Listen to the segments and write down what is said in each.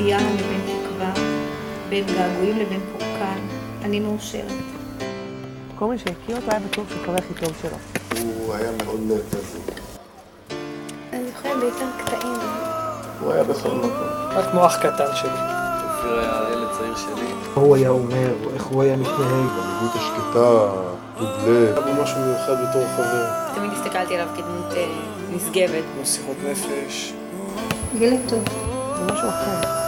ציפייה לבין תקווה, בין געגועים לבין פורקן. אני מאושרת. כל מי שהכיר אותו היה בטוח שהוא קרא הכי טוב שלו. הוא היה מאוד מרכזי. אני זוכרת בעיקר קטעים. הוא היה בכל מקום. רק כמו אח קטן שלי. אופיר היה ילד צעיר שלי. הוא היה אומר, איך הוא היה מתנהג. המנהיגות השקטה, דובלב. היה בו משהו מיוחד בתור חבר. תמיד הסתכלתי עליו כדמות נשגבת. כמו שיחות נפש. ילד טוב. זה משהו אחר.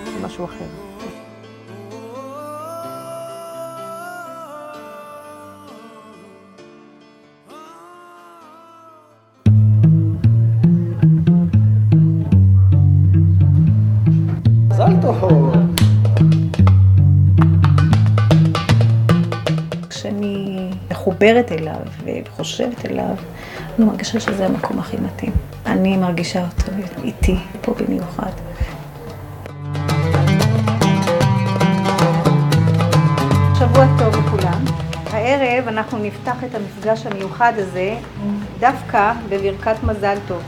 זה משהו אחר. מזל טוב. כשאני מחוברת אליו וחושבת אליו, אני מרגישה שזה המקום הכי מתאים. אני מרגישה אותו איתי, פה במיוחד. שבוע טוב לכולם. הערב אנחנו נפתח את המפגש המיוחד הזה דווקא בברכת מזל טוב.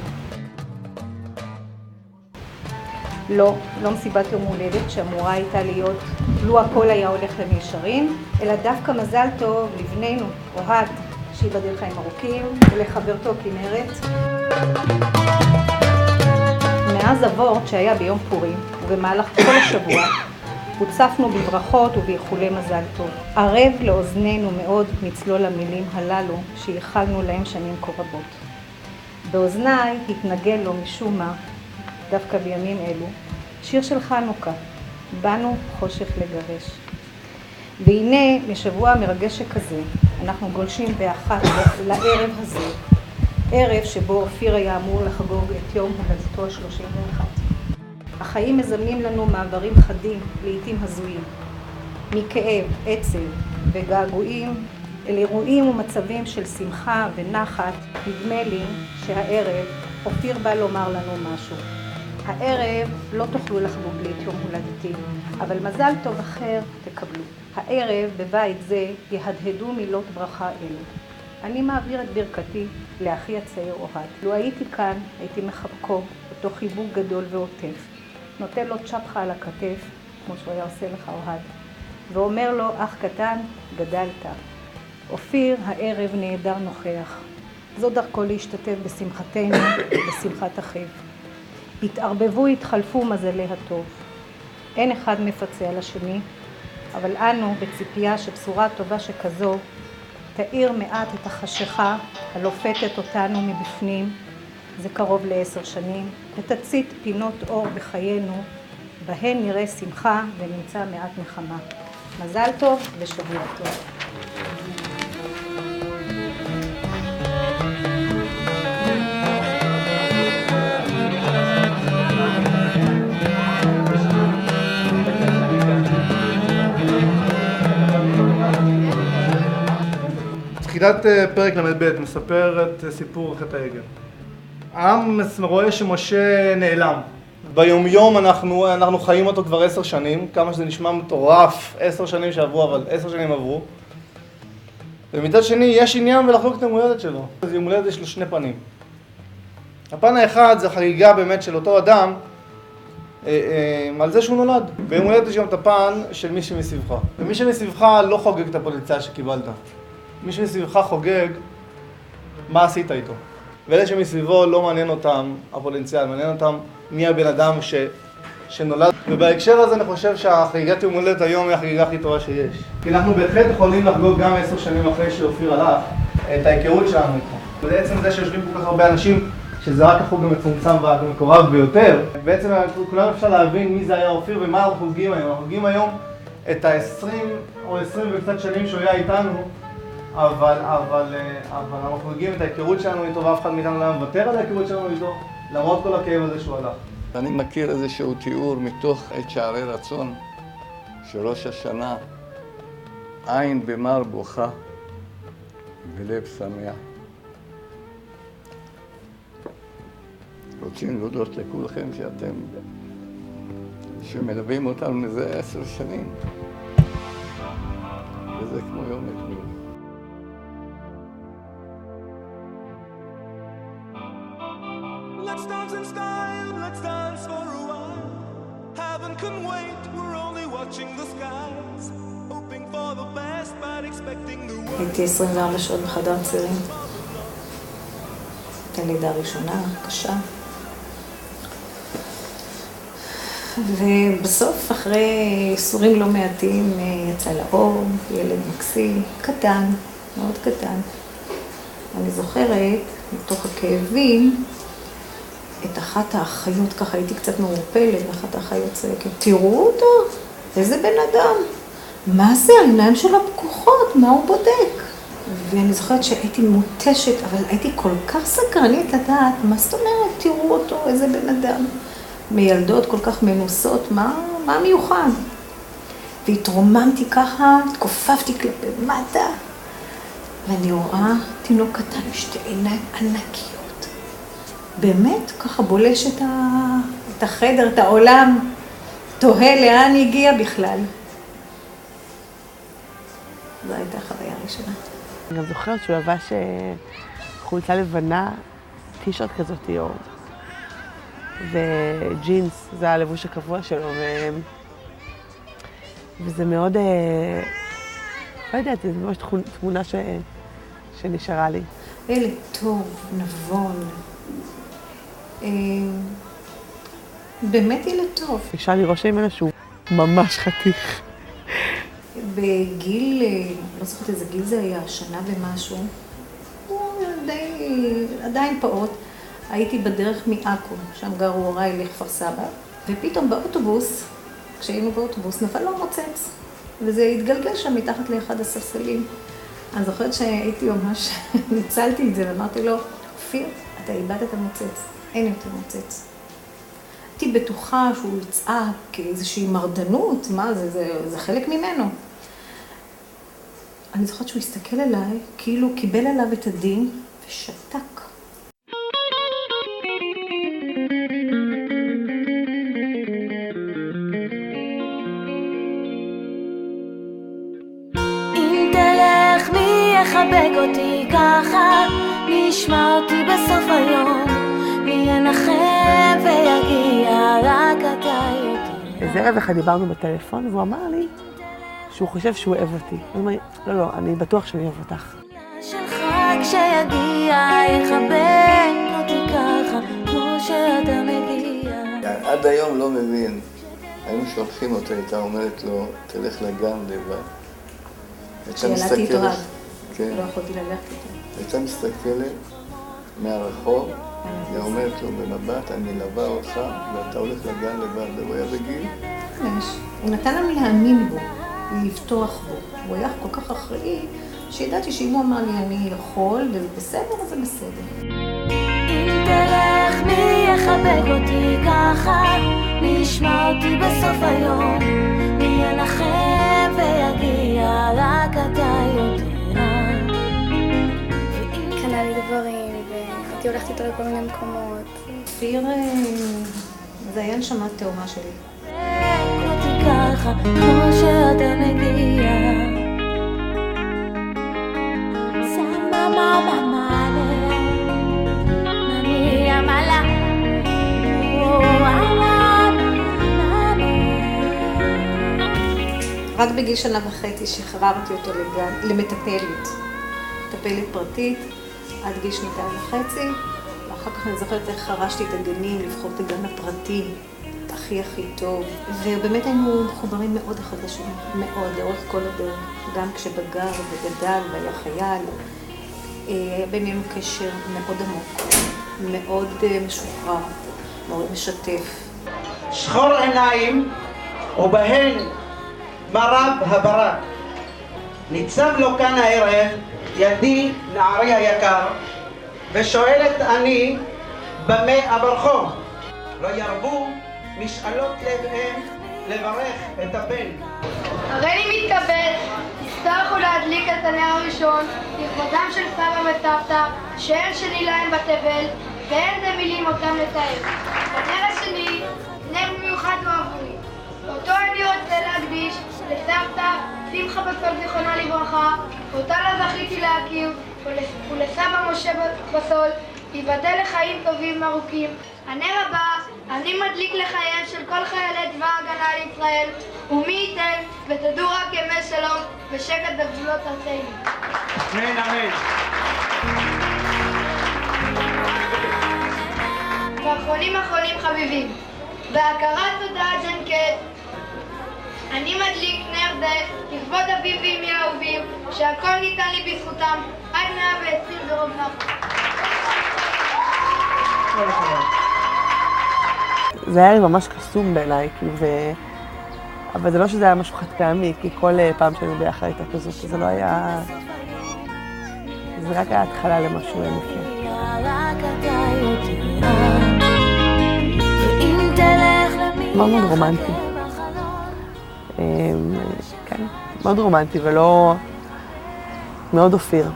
לא מסיבת יום הולדת שאמורה הייתה להיות, לו הכל היה הולך למישרים, אלא דווקא מזל טוב לבנינו, אוהד, שיבדל חיים ארוכים, ולחברתו כנרת. מאז הוורט שהיה ביום פורים, ובמהלך כל השבוע, הוצפנו בברכות ובאיחולי מזל טוב. ערב לאוזנינו מאוד מצלול המילים הללו שייחלנו להם שנים כה רבות. באוזניי התנגן לו משום מה, דווקא בימים אלו, שיר של חנוכה, באנו חושך לגרש. והנה משבוע מרגש שכזה, אנחנו גולשים באחת לערב הזה, ערב שבו אופיר היה אמור לחגוג את יום הולדתו ה-31. החיים מזמנים לנו מעברים חדים, לעתים הזויים, מכאב, עצב וגעגועים אל אירועים ומצבים של שמחה ונחת. נדמה לי שהערב אופיר בא לומר לנו משהו. הערב לא תוכלו לחגוג לי את יום הולדתי, אבל מזל טוב אחר תקבלו. הערב בבית זה יהדהדו מילות ברכה אלו. אני מעביר את ברכתי לאחי הצעיר אוהד. לו הייתי כאן, הייתי מחבקו אותו חיבוק גדול ועוטף. נותן לו צ'פחה על הכתף, כמו שהוא היה עושה לך אוהד, ואומר לו, אח קטן, גדלת. אופיר הערב נהדר נוכח. זו דרכו להשתתף בשמחתנו, בשמחת אחיו. התערבבו, התחלפו מזלי הטוב. אין אחד מפצה על השני, אבל אנו בציפייה שבשורה טובה שכזו תאיר מעט את החשיכה הלופתת אותנו מבפנים, זה קרוב ל10 שנים, ותצית פינות אור בחיינו, בהן נראה שמחה ונמצא מעט נחמה. מזל טוב ושבוע טוב. תחילת פרק ל"ב מספר את סיפור חטא העגל. העם רואה שמשה נעלם. ביומיום אנחנו חיים אותו כבר 10 שנים, כמה שזה נשמע מטורף, 10 שנים שעברו, אבל 10 שנים עברו. ומצד שני יש עניין ולחגוג את יום הולדת שלו. אז יום הולדת יש לו 2 פנים. הפן האחד זה חגיגה באמת של אותו אדם על זה שהוא נולד. ביום הולדת יש גם את הפן של מי שמסביבך. ומי שמסביבך לא חוגג את הפוטנציאל שקיבלת. מי שמסביבך חוגג מה עשית איתו. ואלה שמסביבו לא מעניין אותם הפוטנציאל, מעניין אותם מי הבן אדם שנולד. ובהקשר הזה אני חושב שהחגיגת יום הולדת היום היא החגיגה הכי טובה שיש. כי אנחנו בהחלט יכולים לחגוג גם 10 שנים אחרי שאופיר הלך את ההיכרות שלנו איתו. ובעצם זה שיושבים כל כך הרבה אנשים שזה רק החוג המצומצם והמקורב ביותר. בעצם כולם אפשר להבין מי זה היה אופיר ומה אנחנו חוגגים היום. אנחנו חוגגים היום את ה-20 או 20 וקצת שנים שהוא היה איתנו, אבל אנחנו חוגגים את ההיכרות שלנו איתו, ואף אחד מאיתנו לא מוותר על ההיכרות שלנו איתו, למרות כל הכאב הזה שהוא הלך. אני מכיר איזשהו תיאור מתוך עת שערי רצון, שראש השנה, עין במר בוכה ולב שמח. רוצים להודות לכולכם שאתם, שמלווים אותנו מזה 10 שנים. וזה כמו יום אתמול. Let's let's dance for a while. Heaven can wait, we're only watching the skies. Hoping for the best, but expecting the worst. הייתי 24 שעות בחדר צעירים. לידה ראשונה, קשה. ובסוף, אחרי איסורים לא מעטים, יצא לאור, ילד מקסים, קטן, מאוד קטן. אני זוכרת, מתוך הכאבים, את אחת האחיות, ככה הייתי קצת מעורפלת, ואחת האחיות צועקת, תראו אותו, איזה בן אדם. מה זה? העיניים שלו פקוחות, מה הוא בודק? ואני זוכרת שהייתי מותשת, אבל הייתי כל כך סקרנית לדעת, מה זאת אומרת, תראו אותו, איזה בן אדם. מילדות כל כך מנוסות, מה מיוחד? והתרוממתי ככה, התכופפתי כלפי מטה, ואני רואה תינוק קטן, שתי עיניים ענקיות. באמת, ככה בולש את החדר, את העולם, תוהה לאן הגיע בכלל. זו הייתה החוויה הראשונה. אני גם זוכרת שהוא לבש חולצה לבנה, טישרט כזאת אור. וג'ינס, זה הלבוש הקבוע שלו, וזה מאוד, לא יודעת, זה ממש תמונה שנשארה לי. ילד טוב, נבון, באמת ילד טוב. אפשר לראות ממנו שהוא ממש חתיך. בגיל, לא זוכרת איזה גיל זה היה, שנה ומשהו, הוא עדיין פעוט. הייתי בדרך מעכו, שם גרו הוריי לכפר סבא, ופתאום באוטובוס, כשהיינו באוטובוס, נפל לו מוצץ, וזה התגלגל שם מתחת לאחד הספסלים. אני זוכרת שהייתי ממש, ניצלתי את זה, ואמרתי לו, אופיר, אתה איבדת את המוצץ, אין יותר מוצץ. הייתי בטוחה שהוא יצעק כאיזושהי מרדנות, מה זה חלק ממנו. אני זוכרת שהוא הסתכל אליי, כאילו קיבל עליו את הדין, ושתק. חבק אותי ככה, נשמע אותי בסוף היום, מי ינחם ויגיע רק אתה יותר. איזה ערב אחד דיברנו בטלפון, והוא אמר לי שהוא חושב שהוא אוהב אותי. הוא אמר לי, לא, אני בטוח שאני אוהב אותך. שלך כשיגיע, יחבק אותי ככה, כמו שאתה מגיע. עד היום לא מבין, היינו שולחים אותה, הייתה אומרת לו, תלך לגן לבד. כשילדתי איתו עד. כן. לא יכולתי ללכת איתו. הייתה מסתכלת מהרחוב, היא אומרת לו במבט, אני מלווה אותך ואתה הולך לגן לבד, הוא היה בגיל. הוא נתן לנו להאמין בו, לפתוח בו. הוא היה כל כך אחראי, שידעתי שאם הוא אמר לי אני יכול, וזה בסדר, אז זה בסדר. אם תלך מי יחבק אותי ככה, נשמע אותי בסוף היום, מי ינחם ויגיע רק אתה יותר. קנה לי דברים, והייתי הולכת איתו לכל מיני מקומות. אופיר, זה היה נשמה תאומה שלי. אותי ככה, כמו שאתה מגיע. סמה מה מעלה, ממי המעלה. רק בגיל שנה וחצי שחררתי אותו למטפלת. מטפלת פרטית, עד גיל 2.5, ואחר כך אני זוכרת איך חרשתי את הגנים, לבחור את הגן הפרטי, הכי טוב. ובאמת היינו מחוברים מאוד אחד לשני, מאוד, לאורך כל הדרך. גם כשבגר וגדל והיה חייל, היה בינינו קשר מאוד עמוק, מאוד משוחרר, מאוד משתף. שחור עיניים ובהן מרב הברק. ניצב לו כאן הערב ידי נערי היקר, ושואלת אני במה אברכו. לא ירבו משאלות לב לברך את הבן. הריני מתכבד, תצטרכו להדליק את הנר הראשון לכבודם של סבא וסבתא, שאין שני להם בתבל, ואין זה מילים אותם לתאר. הנר השני, נר מיוחד לא עבורי. אותו אני רוצה להקדיש לסבתא שמחה בפר זיכרונה לברכה, אותה לא זכיתי להכיר, ולסבא משה בסול, ייבדל לחיים טובים ארוכים. הנר הבא אני מדליק לחייהם של כל חיילי צבא ההגנה לישראל, ומי ייתן ותדעו רק ימי שלום ושקט בגבולות ארצנו. אמן, אמן. ואחרונים חביבים, בהכרת תודה ג'נקט, אני מדליק נר זה לכבוד אביב ואמי האהובים, שהכל ניתן לי בזכותם עד 120 ברוב נחת. זה היה לי ממש קסום בעיניי, אבל זה לא שזה היה משהו חד פעמי, כי כל פעם שהיינו ביחד הייתה כזאת, זה לא היה... זה רק היה התחלה למשהו נפלא. מאוד מאוד רומנטי. כן, מאוד רומנטי ולא... מאוד אופיר.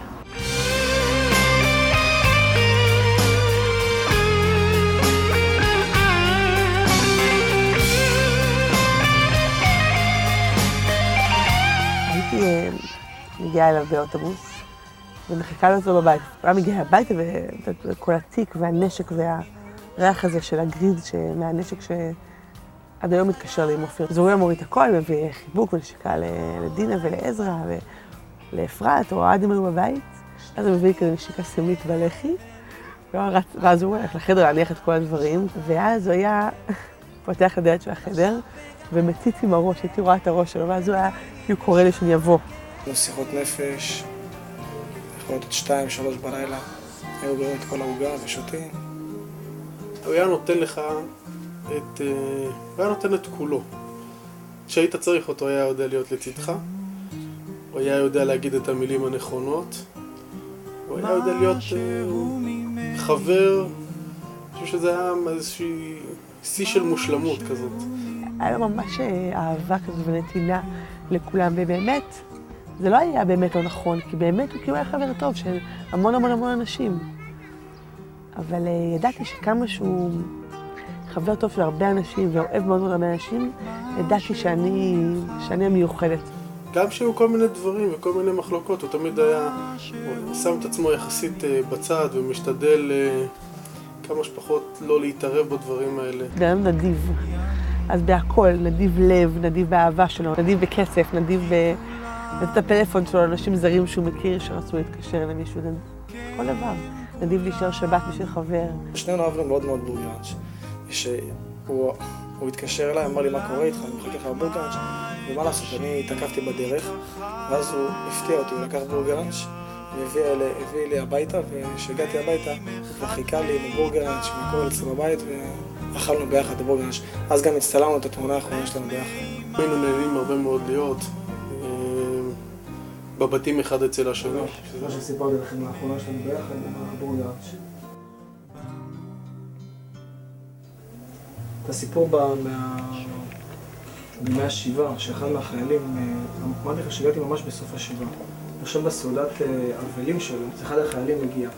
הייתי מגיעה אליו באוטובוס ומחכה לו אותו בבית. הוא היה מגיע הביתה וכל התיק והנשק והריח הזה של הגריד מהנשק שעד היום מתקשר לי עם אופיר. אז הוא היה מוריד הכל, מביא חיבוק ונשיקה לדינה ולעזרא ולאפרת, או עד אם היו בבית. אז הוא מביא כזה נשיקה סמלית בלחי, ואז הוא הולך לחדר להניח את כל הדברים, ואז הוא היה פותח לדלת של החדר ומציץ עם הראש, הייתי רואה את הראש שלו, ואז הוא היה קורא לי שאני אבוא. שיחות נפש, יכול להיות 2-3 בלילה, היו גורמים את כל העוגה ושותים. הוא היה נותן לך הוא היה נותן את כולו. כשהיית צריך אותו, היה יודע להיות לצדך, הוא היה יודע להגיד את המילים הנכונות, הוא היה יודע להיות חבר, אני חושב שזה היה איזושהי שיא של מושלמות כזאת. היה לו ממש אהבה כזאת ונתינה לכולם, ובאמת, זה לא היה באמת לא נכון, כי באמת הוא כאילו היה חבר טוב של המון אנשים. אבל ידעתי שכמה שהוא חבר טוב של הרבה אנשים ואוהב מאוד הרבה אנשים, ידעתי שאני המיוחדת. גם שהיו כל מיני דברים וכל מיני מחלוקות, הוא תמיד היה, הוא שם את עצמו יחסית בצד ומשתדל כמה שפחות לא להתערב בדברים האלה. גם נדיב, אז בהכל, נדיב לב, נדיב באהבה שלו, נדיב בכסף, נדיב את הפלאפון שלו, אנשים זרים שהוא מכיר שרצו להתקשר למישהו, כל דבר. נדיב להישאר שבת בשביל חבר. שנינו אהבנו מאוד מאוד בורגראנץ'. שהוא התקשר אליי, אמר לי מה קורה איתך, אני מחכה לך בבורגראנץ', ומה לעשות, אני התעכבתי בדרך, ואז הוא הפתיע אותי, הוא לקח בורגראנץ', הביא לי הביתה, וכשהגעתי הביתה, הוא חיכה לי בבורגראנץ', מקום אצלנו בבית, ואכלנו ביחד בבורגראנץ'. אז גם הצטלמנו את התמונה האחרונה שלנו ביחד. היינו נהנים הרבה מאוד להיות בבתים אחד אצל השני. שזה שסיפרתי לכם האחרונה שלנו ביחד, בבורגראנץ'. את הסיפור בימי השבעה, שאחד מהחיילים, אמרתי לך שהגעתי ממש בסוף השבעה. יושב בסעודת אבלים שלו, אחד החיילים מגיע.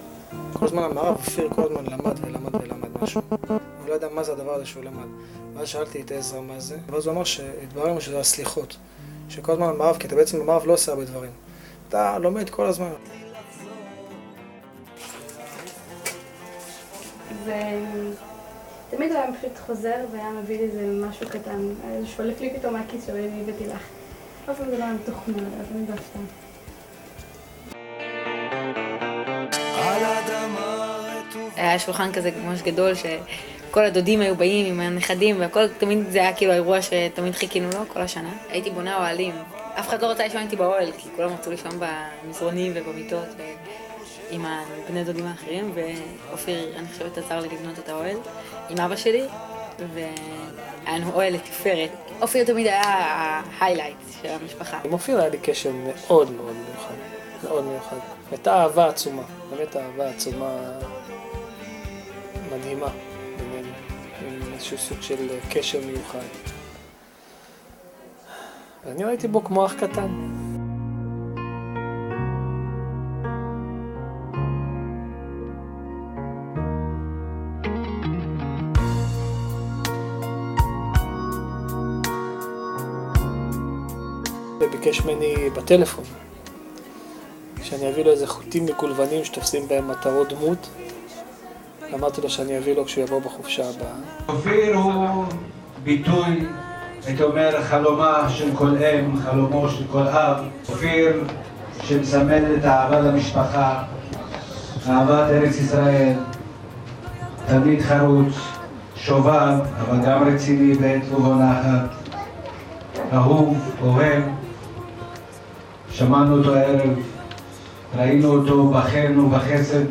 כל הזמן המערב, אופיר כל הזמן למד משהו. הוא לא ידע מה זה הדבר הזה שהוא למד. ואז שאלתי את עזרא מה זה, ואז הוא אמר שהתברר לנו שזה הסליחות. שכל הזמן המערב, כי אתה בעצם המערב לא עושה הרבה דברים. אתה לומד כל הזמן. תמיד הוא היה פשוט חוזר והיה מביא לי איזה משהו קטן, שולף לי פתאום מהכיס שלו, אני הבאתי לך. אף פעם זה לא היה מתוכנן, אז אני דווקא. היה שולחן כזה ממש גדול שכל הדודים היו באים עם הנכדים והכל, תמיד זה היה כאילו האירוע שתמיד חיכינו לו כל השנה. הייתי בונה אוהלים, אף אחד לא רצה לשמוע איתי באוהל, כי כולם רצו לשמוע במזרונים ובמיטות עם הבני דודים האחרים, ואופיר, אני חושבת, עזר לי לבנות את האוהל עם אבא שלי, והיה לנו אוהל לתפארת. אופיר תמיד היה ההיילייט של המשפחה. עם אופיר היה לי קשר מאוד מאוד מיוחד, מאוד מיוחד. הייתה אהבה עצומה, באמת אהבה עצומה מדהימה בינינו, עם איזשהו סוג של קשר מיוחד. ואני ראיתי בו כמו אח קטן. וביקש ממני בטלפון שאני אביא לו איזה חוטים מקולבנים שתופסים בהם מטרות דמות, אמרתי לו שאני אביא לו כשהוא יבוא בחופשה הבאה. אופיר הוא ביטוי, הייתי אומר, חלומה של כל אם, חלומו של כל אב. אופיר שמסמל את האהבה למשפחה, אהבת ארץ ישראל, תמיד חרוץ, שובב, אבל גם רציני בעת ובעונה נחת, אהוב, אוהב. שמענו אותו הערב, ראינו אותו בחן ובחסד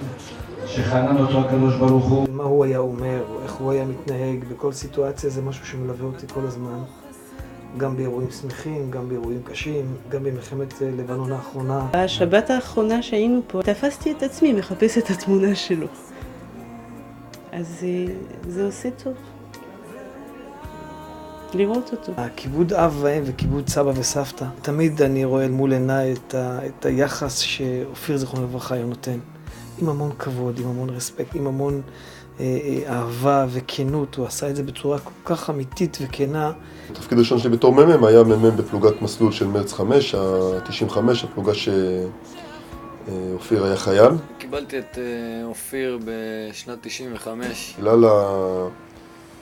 שחנן אותו הקדוש ברוך הוא. מה הוא היה אומר, איך הוא היה מתנהג בכל סיטואציה, זה משהו שמלווה אותי כל הזמן. גם באירועים שמחים, גם באירועים קשים, גם במלחמת לבנון האחרונה. בשבת האחרונה שהיינו פה, תפסתי את עצמי מחפש את התמונה שלו. אז זה עושה טוב. לראות אותו. הכיבוד אב ואם וכיבוד סבא וסבתא. תמיד אני רואה מול עיניי את היחס שאופיר זיכרונו לברכה היה נותן. עם המון כבוד, עם המון רספקט, עם המון אהבה וכנות. הוא עשה את זה בצורה כל כך אמיתית וכנה. התפקיד הראשון שלי בתור מ"מ היה מ"מ בפלוגת מסלול של מרץ 5, ה-95, הפלוגה שאופיר היה חייל. קיבלתי את אופיר בשנת 95. בגלל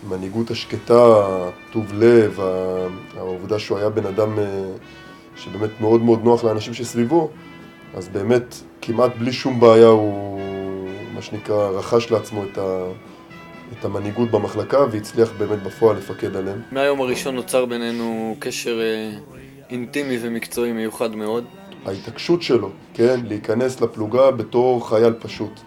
המנהיגות השקטה, טוב לב, העובדה שהוא היה בן אדם שבאמת מאוד מאוד נוח לאנשים שסביבו, אז באמת כמעט בלי שום בעיה הוא, מה שנקרא, רכש לעצמו את המנהיגות במחלקה והצליח באמת בפועל לפקד עליהם. מהיום הראשון נוצר בינינו קשר אינטימי ומקצועי מיוחד מאוד. ההתעקשות שלו, כן, להיכנס לפלוגה בתור חייל פשוט.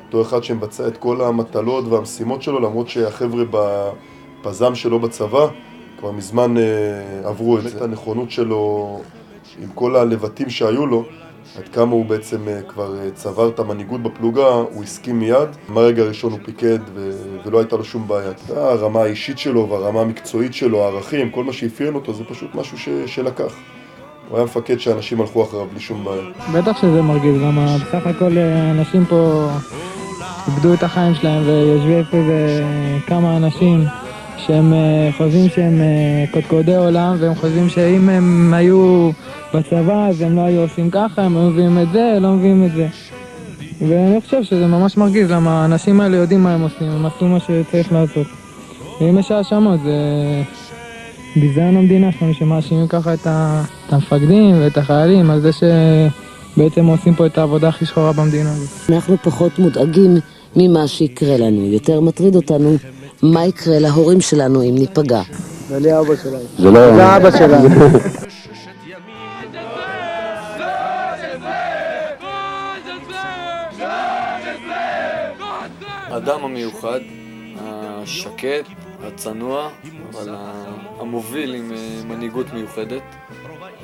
בתור אחד שמבצע את כל המטלות והמשימות שלו, למרות שהחבר'ה בפזם שלו בצבא כבר מזמן עברו את זה. את הנכונות שלו עם כל הלבטים שהיו לו, עד כמה הוא בעצם כבר צבר את המנהיגות בפלוגה, הוא הסכים מיד. מהרגע הראשון הוא פיקד ולא הייתה לו שום בעיה. הרמה האישית שלו והרמה המקצועית שלו, הערכים, כל מה שאפיין אותו, זה פשוט משהו שלקח. הוא היה מפקד שאנשים הלכו אחריו בלי שום בעיה. בטח שזה מרגיז, למה בסך הכל אנשים פה איבדו את החיים שלהם ויושבים פה כמה אנשים שהם חושבים שהם קודקודי עולם והם חושבים שאם הם היו בצבא אז הם לא היו עושים ככה, הם היו מביאים את זה, לא מביאים את זה. ואני חושב שזה ממש מרגיז, למה האנשים האלה יודעים מה הם עושים, הם עשו מה שצריך לעשות. ואם יש האשמות זה ביזיון המדינה שלנו שמאשימים ככה את המפקדים ואת החיילים על זה שבעצם עושים פה את העבודה הכי שחורה במדינה הזאת. אנחנו פחות מודאגים ממה שיקרה לנו, יותר מטריד אותנו מה יקרה להורים שלנו אם ניפגע. זה לי אבא שלנו. זה לא... זה אבא שלנו. האדם המיוחד, השקט, הצנוע, אבל המוביל עם מנהיגות מיוחדת.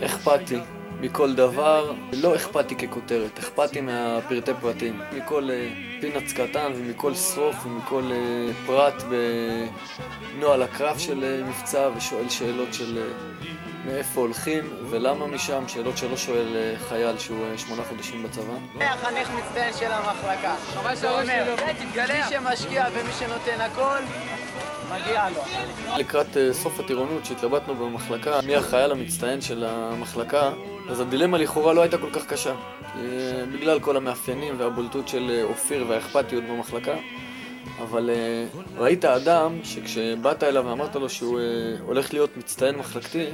אכפתי מכל דבר, לא אכפתי ככותרת, אכפתי מהפרטי פרטים, מכל פינץ קטן ומכל שרוף ומכל פרט בנוהל הקרב של מבצע, ושואל שאלות של מאיפה הולכים ולמה משם, שאלות שלא שואל חייל שהוא 8 חודשים בצבא. החניך מצטיין של המחלקה. מי שמשקיע ומי שנותן הכל, מגיע לו. לקראת סוף הטירונות שהתלבטנו במחלקה, מי החייל המצטיין של המחלקה, אז הדילמה לכאורה לא הייתה כל כך קשה. בגלל כל המאפיינים והבולטות של אופיר והאכפתיות במחלקה. אבל ראית אדם שכשבאת אליו ואמרת לו שהוא הולך להיות מצטיין מחלקתי,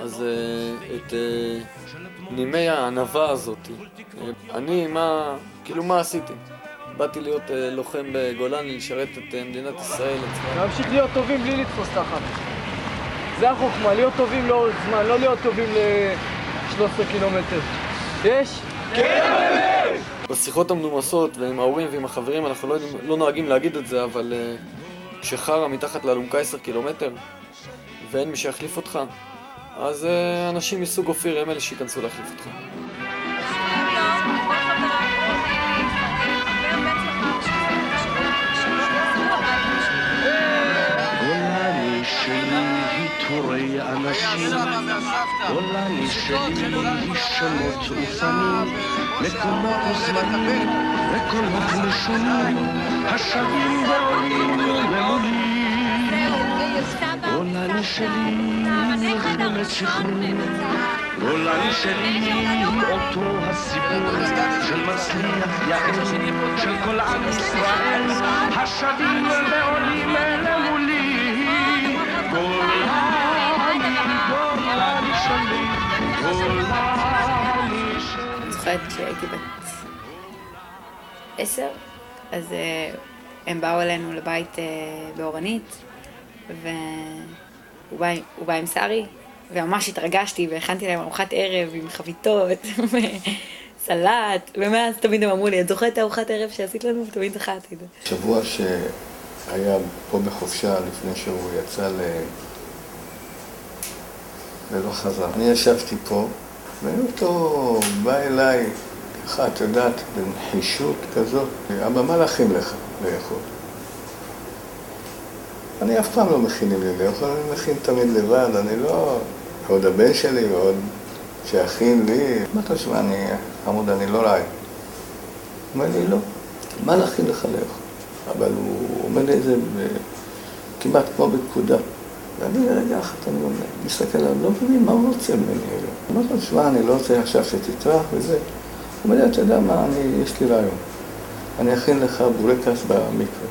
אז את נימי הענווה הזאת, אני מה עשיתי? באתי להיות לוחם בגולני, לשרת את מדינת ישראל. להמשיך להיות טובים בלי לתפוס תחת. זה החוכמה, להיות טובים לאורך זמן, לא להיות טובים ל-13 קילומטר. יש? כן! בשיחות המנומסות ועם ההורים ועם החברים אנחנו לא נוהגים להגיד את זה, אבל כשחרה מתחת לאלונקה 10 קילומטר ואין מי שיחליף אותך, אז אנשים מסוג אופיר הם אלה שיכנסו להחליף אותך. גולני שלי תורי אנשים, גולני שלי שמות ופנים, מקומות וזמנים וקולות לשונים, השבים ועולים ומולים. גולני שלי מלחמת שחרור, גולני שלי אותו הסיפור של מצליח של כל עם ישראל, השבים ועולים למולי, גולני, גולני שלי, גולני שלי. אני זוכרת כשהייתי בת 10, אז הם באו אלינו לבית באורנית, והוא בא עם שרי, וממש התרגשתי והכנתי להם ארוחת ערב עם חביתות וסלט, ומאז תמיד הם אמרו לי, את זוכרת את ארוחת ערב שעשית לנו? ותמיד זכרתי את זה. שבוע שהיה פה בחופשה לפני שהוא יצא ולא חזר. אני ישבתי פה, ואותו בא אליי, ככה, את יודעת, בנחישות כזאת, אבא, מה להכין לך לאכול? אני אף פעם לא מכינים לי לאכול, אני מכין תמיד לבד, אני לא... עוד הבן שלי ועוד שיכין לי. מה אתה שומע, חמוד, אני לא רעי. אומר לי, לא, מה להכין לך לאכול? אבל הוא אומר לי את זה כמעט כמו בפקודה. ואני רגע אחת, אני מסתכל עליו, לא מבין מה הוא רוצה ממני. אמר לו, תשמע, אני לא רוצה עכשיו שתטרח וזה. הוא אומר לי, אתה יודע מה, יש לי רעיון. אני אכין לך בורקס במקווה.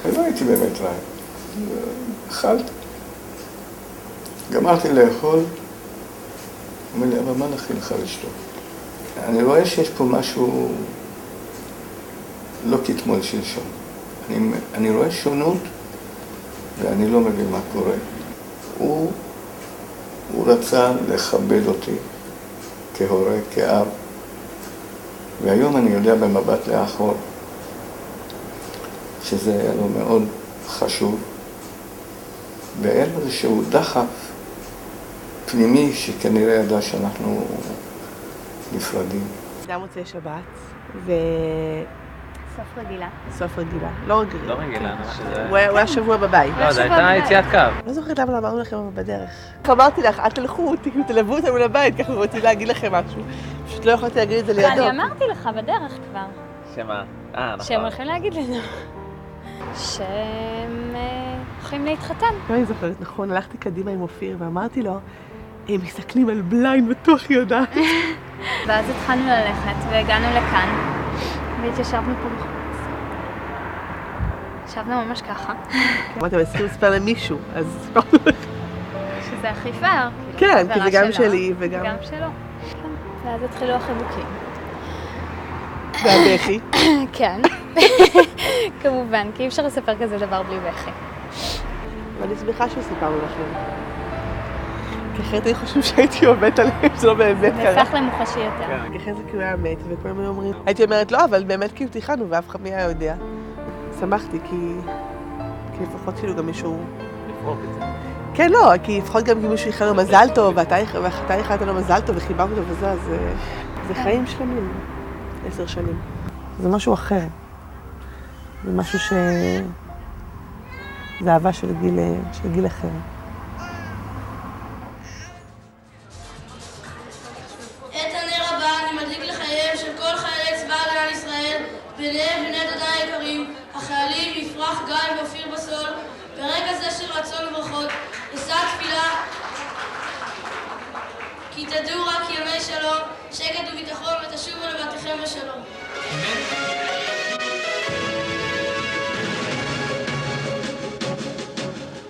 ולא הייתי באמת רעי. אכלתי. גמרתי לאכול. הוא אומר לי, אבל מה נכין לך לשתות? אני רואה שיש פה משהו לא כתמול שלשום. אני רואה שונות, ואני לא מבין מה קורה. הוא רצה לכבד אותי כהורה, כאב, והיום אני יודע במבט לאחור שזה היה לו מאוד חשוב, ואין איזשהו דחף פנימי שכנראה ידע שאנחנו נפרדים. גם מוצאי שבת, סוף רגילה. סוף רגילה, לא רגילה. לא רגילה, שזה... הוא היה שבוע בבית. לא, זה הייתה יציאת קו. לא זוכרת למה אמרנו לכם בדרך. אמרתי לך, אל תלכו, תלוו אותם לבית, ככה רוצים להגיד לכם משהו. פשוט לא יכולתי להגיד את זה לידו. אני אמרתי לך בדרך כבר. שמה? נכון. שהם הולכים להגיד לנו. שהם הולכים להתחתן. אני זוכרת, נכון, הלכתי קדימה עם אופיר ואמרתי לו, הם מסתכלים על בליינד, בטוח יודעת. ואז התחלנו ללכת והגענו לכאן, והתיישבנו פה בחוץ. ישבנו ממש ככה. אמרתי, אבל צריכים לספר למישהו, אז... שזה הכי פייר. כן, כי זה גם שלי וגם... גם שלו. ואז התחילו החיבוקים. והבכי. כן. כמובן, כי אי אפשר לספר כזה דבר בלי בכי. ואני שמחה שסיפרנו לכם. כי אחרת אני חושב שהייתי עובדת עליהם, זה לא באמת קרה. נהפך למוחשי יותר. כי אחרי זה כאילו היה מת, וכולם היו אומרים... הייתי אומרת, לא, אבל באמת כאילו תיכנו, ואף אחד מי היה יודע. שמחתי, כי לפחות כאילו גם מישהו... לפרוק את זה. כן, לא, כי לפחות גם מישהו איחל לו מזל טוב, ואתה איחלת לו מזל טוב, וחיברת לו וזה, אז זה חיים שלמים, 10 שנים. זה משהו אחר. זה משהו זה אהבה של גיל אחר. את הנר הבא אני מדליק לחייהם של כל חיילי צבא הגנה לישראל, ביניהם בני דודה היקרים, החיילים יפרח גיא ואופיר בסול. ברגע זה של רצון וברכות, אשא תפילה כי תדעו רק ימי שלום, שקט וביטחון ותשובו לבתיכם בשלום.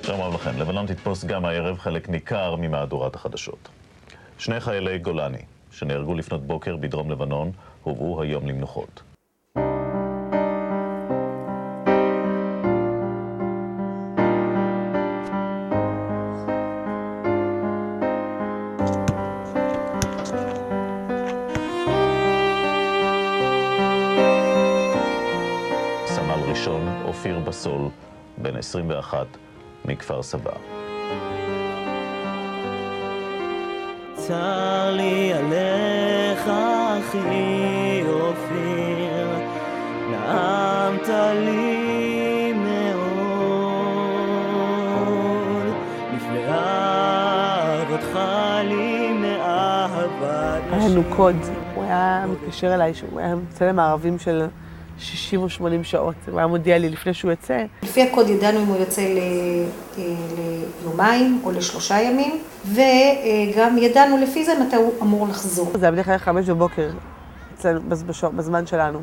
שלום רב לכם, לבנון תתפוס גם הערב חלק ניכר ממהדורת החדשות. 2 חיילי גולני שנהרגו לפנות בוקר בדרום לבנון הובאו היום למנוחות. סמל ראשון אופיר בסול, בן 21, מכפר סבא. צר לי עליך אחי אופיר, נעמת לי מאוד, נפלאה אהבתך לי מאהבה. היה לנו קוד, הוא היה מתקשר אליי, שהוא היה מצלם הערבים של 60 או 80 שעות, הוא היה מודיע לי לפני שהוא יוצא. לפי הקוד ידענו אם הוא יוצא ליומיים או ל3 ימים, וגם ידענו לפי זה מתי הוא אמור לחזור. זה היה בדרך כלל 5 בבוקר בזמן שלנו.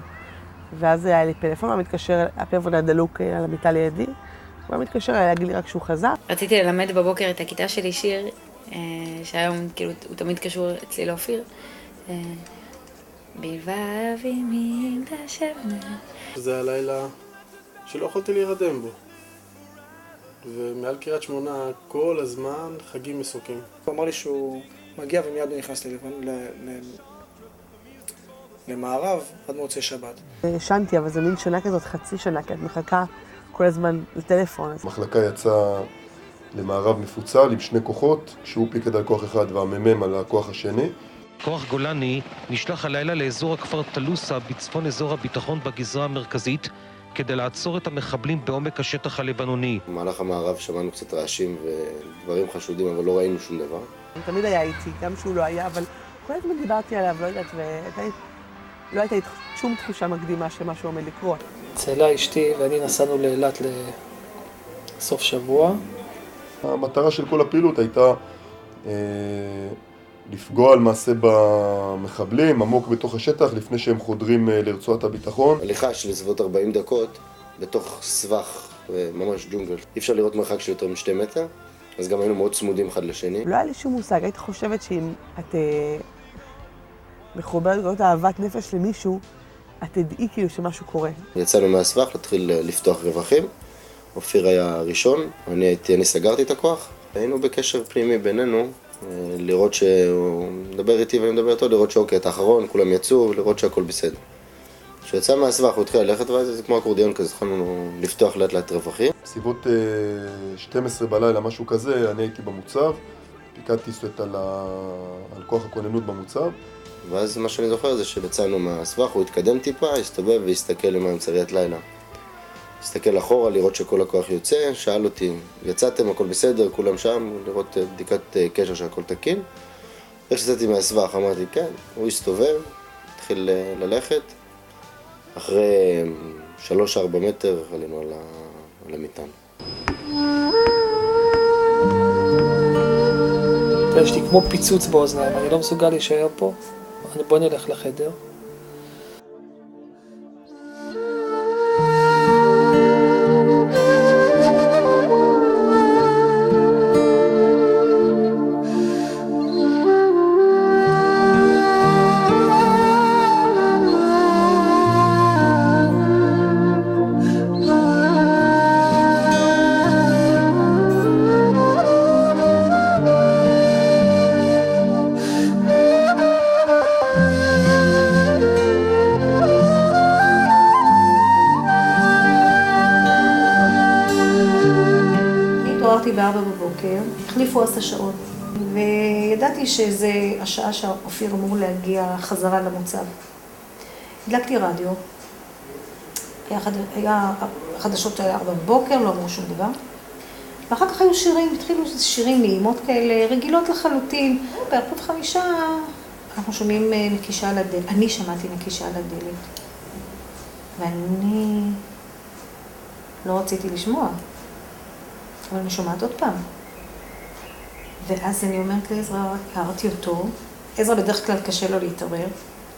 ואז היה לי פלאפון, הוא מתקשר, הפלאפון היה דלוק על המיטה לידי, הוא מתקשר אליי להגיד לי רק שהוא חזר. רציתי ללמד בבוקר את הכיתה שלי שיר, שהיום כאילו הוא תמיד קשור אצלי לאופיר. בלבבים מתשבנה. זה הלילה שלא יכולתי להירדם בו. ומעל קריית שמונה כל הזמן חגים מסוקים. הוא אמר לי שהוא מגיע ומיד הוא נכנס למערב עד מוצאי שבת. ישנתי, אבל זה מין שנה כזאת, חצי שנה, כי את מחכה כל הזמן לטלפון. המחלקה יצאה למערב מפוצל עם שני כוחות, כשהוא פיקד על כוח אחד והממם על הכוח השני. כוח גולני נשלח הלילה לאזור הכפר תלוסה בצפון אזור הביטחון בגזרה המרכזית כדי לעצור את המחבלים בעומק השטח הלבנוני. במהלך המערב שמענו קצת רעשים ודברים חשודים, אבל לא ראינו שום דבר. הוא תמיד היה איתי, גם שהוא לא היה, אבל כל הזמן דיברתי עליו, לא יודעת, ולא הייתה שום תחושה מקדימה של מה שעומד לקרות. צאלה אשתי ואני נסענו לאילת לסוף שבוע. המטרה של כל הפעילות הייתה לפגוע למעשה במחבלים עמוק בתוך השטח לפני שהם חודרים לרצועת הביטחון. הליכה של סביבות 40 דקות בתוך סבך, ממש ג'ונגל. אי אפשר לראות מרחק של יותר מ2 מטר, אז גם היינו מאוד צמודים אחד לשני. לא היה לי שום מושג, היית חושבת שאם את מחוברת לראות אהבת נפש למישהו, את תדעי כאילו שמשהו קורה. יצאנו מהסבך להתחיל לפתוח רווחים. אופיר היה ראשון, אני סגרתי את הכוח. היינו בקשר פנימי בינינו, לראות שהוא מדבר איתי ואני מדבר איתו, לראות שאוקיי, את האחרון, כולם יצאו, לראות שהכל בסדר. כשיצא מהסבך הוא התחיל ללכת ואז זה כמו אקורדיון כזה, התחלנו לפתוח לאט לאט רווחים. בסביבות 12 בלילה, משהו כזה, אני הייתי במוצב, פיקדתי על כוח הכוננות במוצב. ואז מה שאני זוכר זה שיצאנו מהסבך, הוא התקדם טיפה, הסתובב והסתכל למים צריית לילה. הסתכל אחורה, לראות שכל הכוח יוצא, שאל אותי, יצאתם, הכל בסדר, כולם שם, לראות בדיקת קשר שהכל תקין. איך שיצאתי מהסבך, אמרתי, כן, הוא הסתובב, התחיל ללכת. אחרי 3-4 מטר עלינו על המטען. יש לי כמו פיצוץ באוזניים, אני לא מסוגל להישאר פה, בוא נלך לחדר. התעוררתי ב4 בבוקר, החליפו 10 שעות, וידעתי שזה השעה שאופיר אמור להגיע חזרה למוצב. הדלקתי רדיו, היה חדשות היה 4 בבוקר, לא אמרו שום דבר. ואחר כך היו שירים, התחילו שירים נעימות כאלה, רגילות לחלוטין. בערב 5 אנחנו שומעים נקישה על הדלת, אני שמעתי נקישה על הדלת. ואני לא רציתי לשמוע. אבל אני שומעת עוד פעם. ואז אני אומרת לעזרא, הערתי אותו, עזרא בדרך כלל קשה לו להתעורר,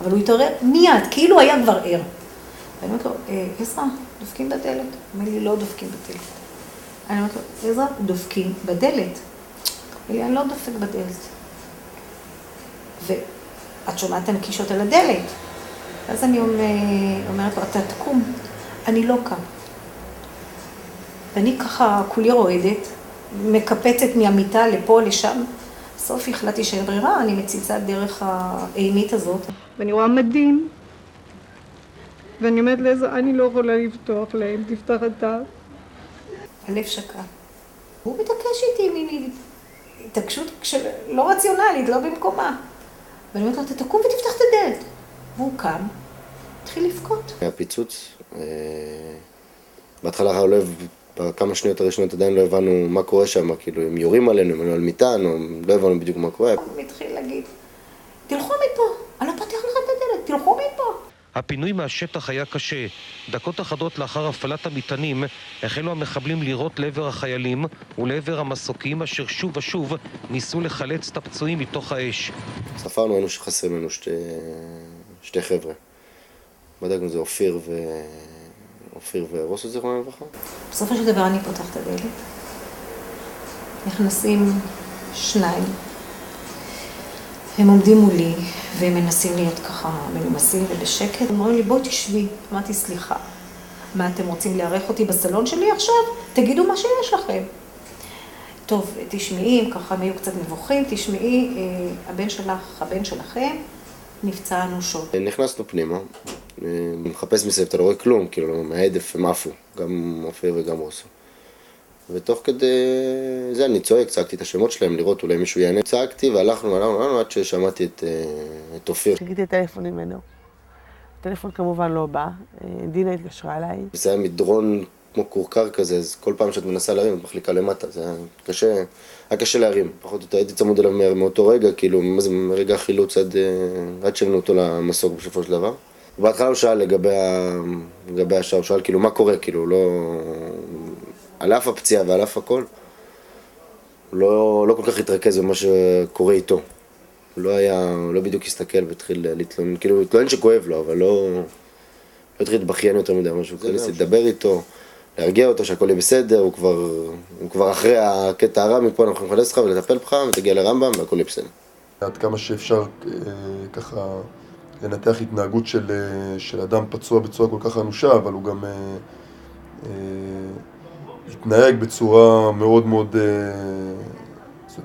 אבל הוא התעורר מיד, כאילו היה כבר ער. ואני אומרת לו, עזרא, דופקים בדלת. הוא אומר לי, לא דופקים בדלת. אני אומרת לו, עזרא, דופקים בדלת. הוא אומר לי, אני לא דופק בדלת. ואת שומעת את הנקישות על הדלת. אז אני אומרת לו, אתה תקום. אני לא קם. ואני ככה כולי רועדת, מקפצת מהמיטה לפה, לשם. בסוף החלטתי שאין ברירה, אני מציצה דרך העינית הזאת. ואני רואה מדים. ואני אומרת לעזרא, אני לא יכולה לפתוח להם, תפתח אתה. הלב שקע. הוא מתעקש איתי, מין התעקשות לא רציונלית, לא במקומה. ואני אומרת לו, אתה תקום ותפתח את הדלת. והוא קם, התחיל לבכות. היה פיצוץ. בהתחלה בכמה שניות הראשונות עדיין לא הבנו מה קורה שם, כאילו הם יורים עלינו, הם על מטען, לא הבנו בדיוק מה קורה. הוא מתחיל להגיד, תלכו מפה, אני לא פותח לך את הדלת, תלכו מפה. הפינוי מהשטח היה קשה. דקות אחדות לאחר הפעלת המטענים החלו המחבלים לירות לעבר החיילים ולעבר המסוקים אשר שוב ושוב ניסו לחלץ את הפצועים מתוך האש. ספרנו, היינו שחסרים לנו שתי חבר'ה. בדקנו זה אופיר ורוסו, זיכרונם לברכה. בסופו של דבר אני פותחת את הדלת. נכנסים שניים. הם עומדים מולי והם מנסים להיות ככה מנומסים ובשקט. הם אומרים לי, בואי תשבי. אמרתי, סליחה. מה, אתם רוצים לארח אותי בסלון שלי עכשיו? תגידו מה שיש לכם. טוב, תשמעי, ככה הם היו קצת מבוכים, תשמעי, הבן שלכם נפצע אנושות. נכנסנו פנימה, מחפש מסביב, אתה לא רואה כלום, כאילו מההדף הם עפו, גם אופיר וגם רוסו. ותוך כדי זה אני צעקתי את השמות שלהם לראות אולי מישהו יענה. צעקתי והלכנו עד ששמעתי את אופיר. חיכיתי הטלפון ממנו. הטלפון כמובן לא בא, דינה התקשרה אליי. זה היה מדרון כמו קורקר כזה, אז כל פעם שאת מנסה להרים את מחליקה למטה, זה היה קשה להרים. פחות או יותר הייתי צמוד אליו מאותו רגע, כאילו מרגע החילוץ עד שהבנו אותו למסוק בסופו של דבר. בהתחלה הוא שאל לגבי השעה, הוא שאל כאילו מה קורה, כאילו לא... על אף הפציעה ועל אף הכל, הוא לא כל כך התרכז במה שקורה איתו. הוא לא בדיוק הסתכל והתחיל להתלונן, כאילו התלונן שכואב לו, אבל לא התחיל להתבכיין יותר מדי משהו. הוא ניסה לדבר איתו, להרגיע אותו שהכל יהיה בסדר, הוא כבר אחרי הקטע הרע, מפה אנחנו נחלץ לך ולטפל בך ותגיע לרמב"ם והכל יהיה בסדר. עד כמה שאפשר ככה לנתח התנהגות של אדם פצוע בצורה כל כך אנושה, אבל הוא גם התנהג בצורה מאוד מאוד,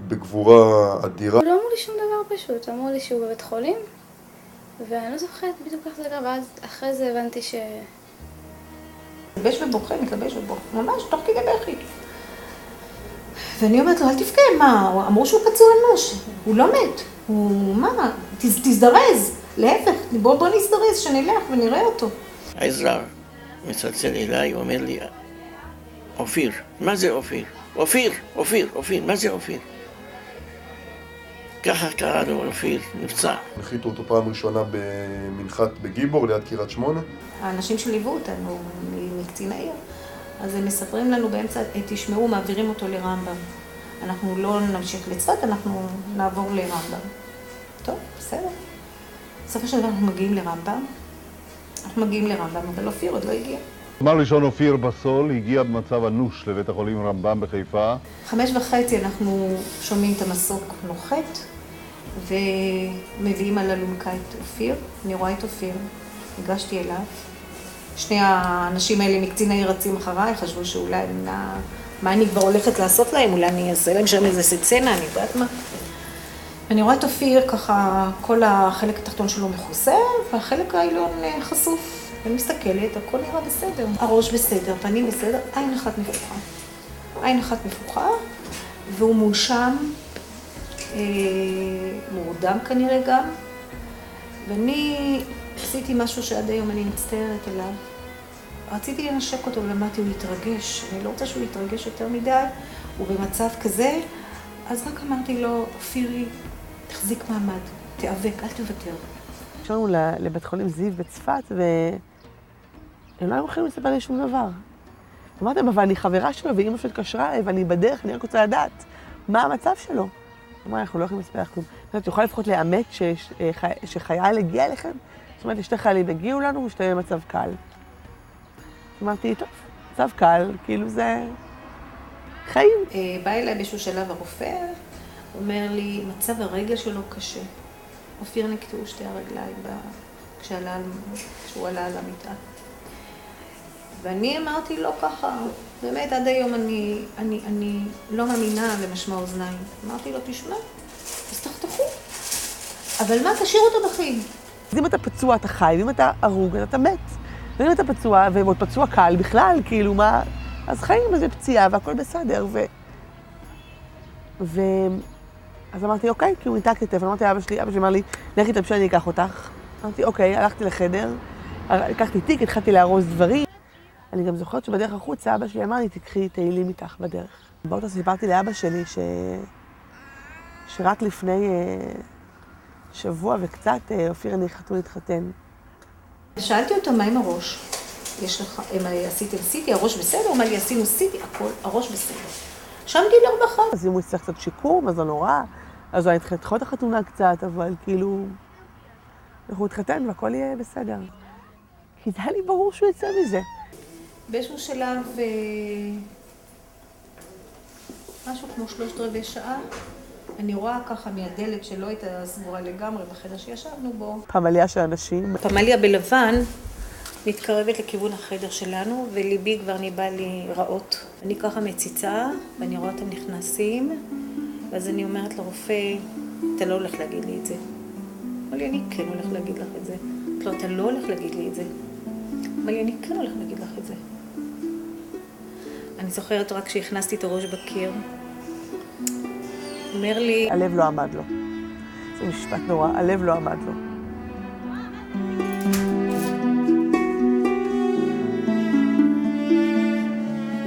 בגבורה אדירה. הוא לא אמר לי שום דבר פשוט, אמרו לי שהוא בבית חולים, ואני לא זוכרת בדיוק איך זה קרה, ואז אחרי זה הבנתי ש... מתלבש ובוכה, ממש תוך כדי בכי. ואני אומרת לו, אל תבכה, מה? אמרו שהוא פצוע אנוש, הוא לא מת, מה? תזדרז, להפך, בוא נזדרז, שנלך ונראה אותו. האזרח מצלצל אליי, אומר לי, אופיר, מה זה אופיר? אופיר, מה זה אופיר? ככה קראנו, אופיר, נפצע. נחיתו אותו פעם ראשונה במנחת בגיבור, ליד קריית שמונה. האנשים שליוו אותנו מקצין העיר, אז הם מספרים לנו באמצע, תשמעו, מעבירים אותו לרמב"ם. אנחנו לא נמשיך לצפת, אנחנו נעבור לרמב"ם. טוב, בסדר. בסופו של דבר אנחנו מגיעים לרמב"ם, אבל אופיר עוד לא הגיע. אמר ראשון אופיר בסול, הגיע במצב אנוש לבית החולים רמב"ם בחיפה. 5:30 אנחנו שומעים את המסוק נוחת, ומביאים על אלונקה את אופיר. אני רואה את אופיר, הגשתי אליו. שני האנשים האלה מקצין העיר רצים אחריי, חשבו שאולי מה אני כבר הולכת לעשות להם, אולי אני אעשה להם שם איזה סצנה, אני יודעת מה. ואני רואה את אופיר ככה, כל החלק התחתון שלו מכוסה, והחלק העליון חשוף. אני מסתכלת, הכל נראה בסדר. הראש בסדר, פנים בסדר, עין אחת מפוחה, והוא מונשם, מורדם כנראה גם, ואני עשיתי משהו שעד היום אני מצטערת עליו. רציתי לנשק אותו, ולמדתי, הוא יתרגש. אני לא רוצה שהוא יתרגש יותר מדי, הוא במצב כזה, אז רק אמרתי לו, אופירי, תחזיק מעמד, תיאבק, אל תוותר. קשרנו לבית חולים זיו בצפת, והם לא היו יכולים לספר לי שום דבר. אמרתם, אבל אני חברה שלו, ואמא שלו התקשרה אליי, ואני בדרך, אני רק רוצה לדעת מה המצב שלו. אמרה, אנחנו לא יכולים לספר כלום. את יכולה לפחות לאמת שחייל הגיע אליכם? זאת אומרת, שתי חיילים הגיעו לנו, ושתי במצב קל. אמרתי, טוב, מצב קל, כאילו זה חיים. בא אליי באיזשהו שלב הרופא, אומר לי, מצב הרגל שלו קשה. אופיר נקטעו שתי הרגליים כשהוא עלה על המיטה. ואני אמרתי לו ככה, באמת עד היום אני לא מאמינה למשמע אוזניים. אמרתי לו, תשמע, אז תחתכו. אבל מה, תשאיר אותו בחיים. אז אם אתה פצוע אתה חי, ואם אתה הרוג אתה מת. ואם אתה פצוע, ועוד פצוע קל בכלל, כאילו מה, אז חיים זה פציעה והכל בסדר. אז אמרתי, אוקיי, כי הוא ניתק את טלפון, אמרתי לאבא שלי, אמר לי, לכי תמשיך, אני אקח אותך. אמרתי, אוקיי, הלכתי לחדר, לקחתי תיק, התחלתי לארוז דברים. אני גם זוכרת שבדרך החוצה, אבא שלי אמר לי, תקחי תהילים איתך בדרך. באוטו סיפרתי לאבא שלי שרק לפני שבוע וקצת אופיר נחתו להתחתן. שאלתי אותו, מה עם הראש? יש לך, אם עשיתם סיטי, הראש בסדר? הוא אמר לי, עשינו סיטי, הכל, הראש בסדר. שמתי לרווחה. אז אם הוא יצטרך קצת שיקום, אז זה נורא. אז אני התחילה לדחות החתונה קצת, אבל כאילו... אנחנו נתחתן והכל יהיה בסדר. כי זה היה לי ברור שהוא יצא מזה. באיזשהו שלב, משהו כמו 3/4 שעה, אני רואה ככה מהדלת שלא הייתה סגורה לגמרי בחדר שישבנו בו. פמליה של אנשים. פמליה בלבן מתקרבת לכיוון החדר שלנו, וליבי כבר ניבא לי רעות. אני ככה מציצה, ואני רואה אותם נכנסים, ואז אני אומרת לרופא, אתה לא הולך להגיד לי את זה. אמר לי, אני כן הולך להגיד לך את זה. לא, אתה לא הולך להגיד לי את זה. אמר לי, אני כן הולך להגיד לך את זה. אני זוכרת רק כשהכנסתי את הראש בקיר, אומר לי... הלב לא עמד לו. זה משפט נורא, הלב לא עמד לו.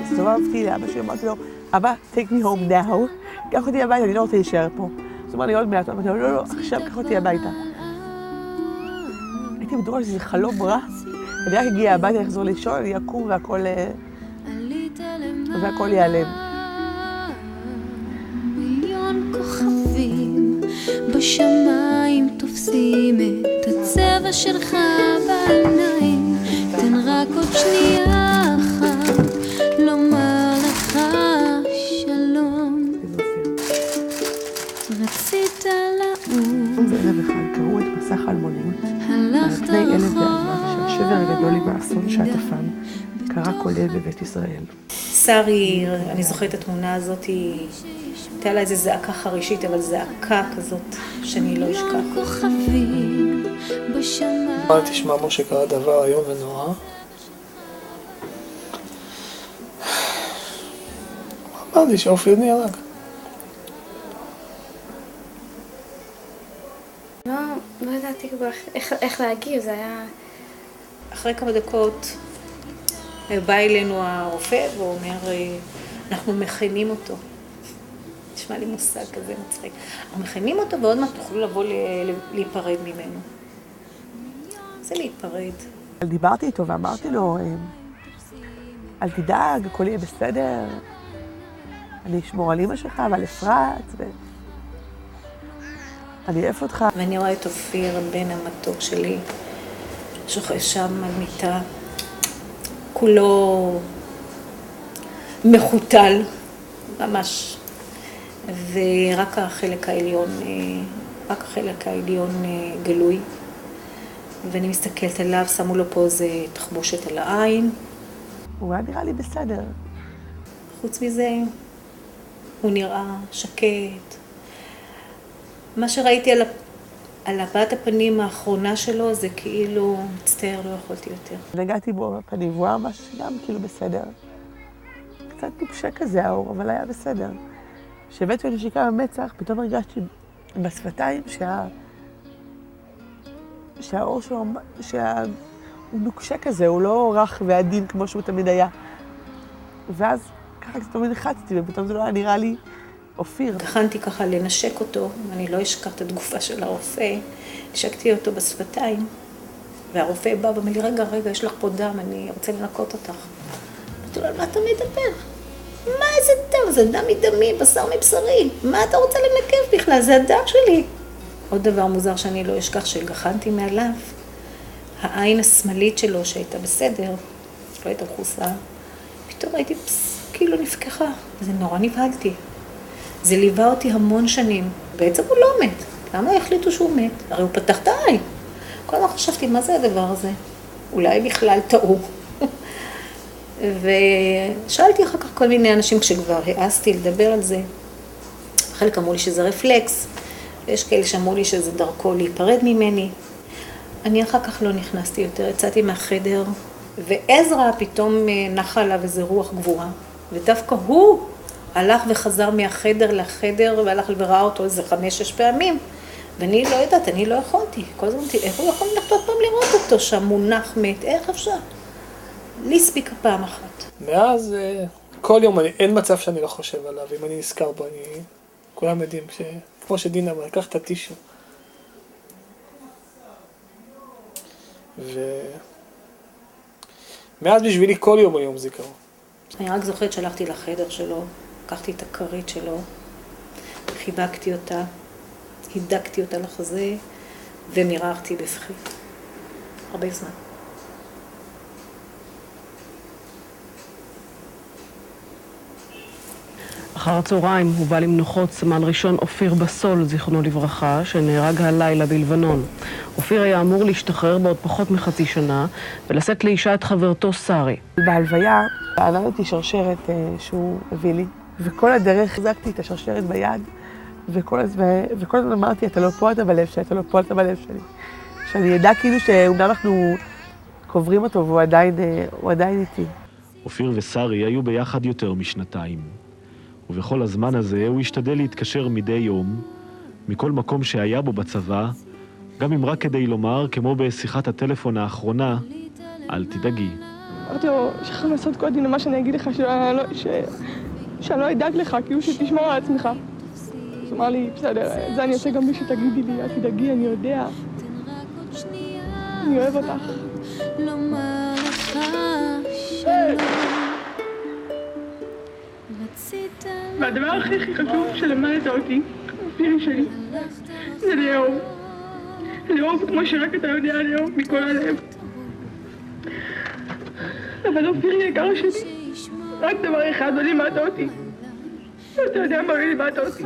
הסתובבתי לאבא שלי, אמרתי לו, אבא, take me home now, קח אותי הביתה, אני לא רוצה להישאר פה. אז הוא אמר לי עוד מעט, אמרתי לו, לא, עכשיו קח אותי הביתה. הייתי בטוחה שזה חלום רע, אני רק הגיע הביתה, לחזור לישון, אני אקום והכל ייעלם. מיליון כוכבים בשמיים תופסים את הצבע שלך בעיניים, תן רק עוד שנייה אחת לומר לך שלום. רצית לאום, זה ערב אחד, קראו את מסך האלמונים, לפני 1000 ואמרת שהשבר הגדול עם האסון שעטפם קרה כל לב בבית ישראל. שרי, אני זוכרת את התמונה הזאת, הייתה לה איזו זעקה חרישית, אבל זעקה כזאת שאני לא אשכח. אמרתי, תשמע, משה, קרה דבר איום ונורא. אמרתי שאופיר נהרג. לא ידעתי כבר איך להגיב, זה היה... אחרי כמה דקות בא אלינו הרופא ואומר, אנחנו מכינים אותו. נשמע לי מושג כזה מצחיק. אנחנו מכינים אותו ועוד מעט תוכלו לבוא להיפרד ממנו. זה להיפרד. דיברתי איתו ואמרתי לו, אל תדאג, הכל יהיה בסדר. אני אשמור על אמא שלך ועל אפרת. אני אוהב אותך. ואני רואה את אופיר, הבן המתוק שלי, שוכב שם על מיטה, כולו מחוטל, ממש. ורק החלק העליון גלוי. ואני מסתכלת עליו, שמו לו פה איזה תחבושת על העין. הוא היה נראה לי בסדר. חוץ מזה, הוא נראה שקט. מה שראיתי על הבעת הפנים האחרונה שלו, זה כאילו, מצטער, לא יכולתי יותר. נגעתי בו בפנים, והוא היה ממש גם כאילו בסדר. קצת נוקשה כזה האור, אבל היה בסדר. כשהבאתי נשיקה במצח, פתאום הרגשתי בשפתיים שהאור שלו, הוא נוקשה כזה, הוא לא רך ועדין כמו שהוא תמיד היה. ואז ככה קצת תמיד לחצתי, ופתאום זה לא היה נראה לי אופיר. הכנתי ככה לנשק אותו, ואני לא אשכח את התגופה של הרופא. נשקתי אותו בשפתיים, והרופא בא ואומר לי, רגע, יש לך פה דם, אני רוצה לנקות אותך. אמרתי לו, על מה אתה מדבר? מה איזה דם? זה דם מדמי, בשר מבשרי. מה אתה רוצה לנקב בכלל? זה הדם שלי. עוד דבר מוזר שאני לא אשכח, שגחנתי מעליו, העין השמאלית שלו שהייתה בסדר, לא הייתה מכוסה, פתאום ראיתי כאילו נפקחה, וזה נורא נבהלתי. זה ליווה אותי המון שנים, בעצם הוא לא מת. למה החליטו שהוא מת? הרי הוא פתח את העין. כל הזמן חשבתי, מה זה הדבר הזה? אולי בכלל טעו. ושאלתי אחר כך כל מיני אנשים כשכבר העזתי לדבר על זה. חלק אמרו לי שזה רפלקס, ויש כאלה שאמרו לי שזה דרכו להיפרד ממני. אני אחר כך לא נכנסתי יותר, יצאתי מהחדר, ועזרא פתאום נחה עליו איזה רוח גבורה, ודווקא הוא הלך וחזר מהחדר לחדר, והלך וראה אותו איזה 5-6 פעמים, ואני לא יודעת, אני לא יכולתי. כל הזמן אמרתי, איך הוא יכול ללכת עוד פעם לראות אותו שם מונח מת? איך אפשר? לי הספיקה פעם אחת. מאז, כל יום, אין מצב שאני לא חושב עליו, אם אני נזכר בו, כולם יודעים כמו שדינה אמרה, קח את הטישו. מאז בשבילי כל יום היום זיכרון. אני רק זוכרת שהלכתי לחדר שלו, לקחתי את הכרית שלו, חיבקתי אותה, הידקתי אותה לחזה, ומיררתי בבכי. הרבה זמן. אחר הצהריים הובא למנוחות סמל ראשון אופיר בסול, זיכרונו לברכה, שנהרג הלילה בלבנון. אופיר היה אמור להשתחרר בעוד פחות מחצי שנה ולשאת לאישה את חברתו שרי. בהלוויה ענדתי שרשרת שהוא הביא לי, וכל הדרך החזקתי את השרשרת ביד, וכל הזמן אמרתי, אתה לא פה, אתה בלב שלי, אתה לא פה, אתה בלב שלי. שאני ידע כאילו שאומנם אנחנו קוברים אותו והוא עדיין איתי. אופיר ושרי היו ביחד יותר משנתיים. ובכל הזמן הזה הוא השתדל להתקשר מדי יום, מכל מקום שהיה בו בצבא, גם אם רק כדי לומר, כמו בשיחת הטלפון האחרונה, אל תדאגי. אמרתי לו, שחר לעשות כל דין למה שאני אגיד לך, שאני לא אדאג לך, כאילו שתשמור על עצמך. אז הוא אמר לי, בסדר, זה אני עושה גם בלי שתגידי לי, אל תדאגי, אני יודע. אני אוהב אותך. והדבר הכי חשוב שלמדת אותי, אופירי שלי, זה לאהוב. לאהוב כמו שרק אתה יודע לאהוב מכל הלב. אבל אופירי יקר שלי, רק דבר אחד לא לימדת אותי. אתה יודע מה לא לימדת אותי.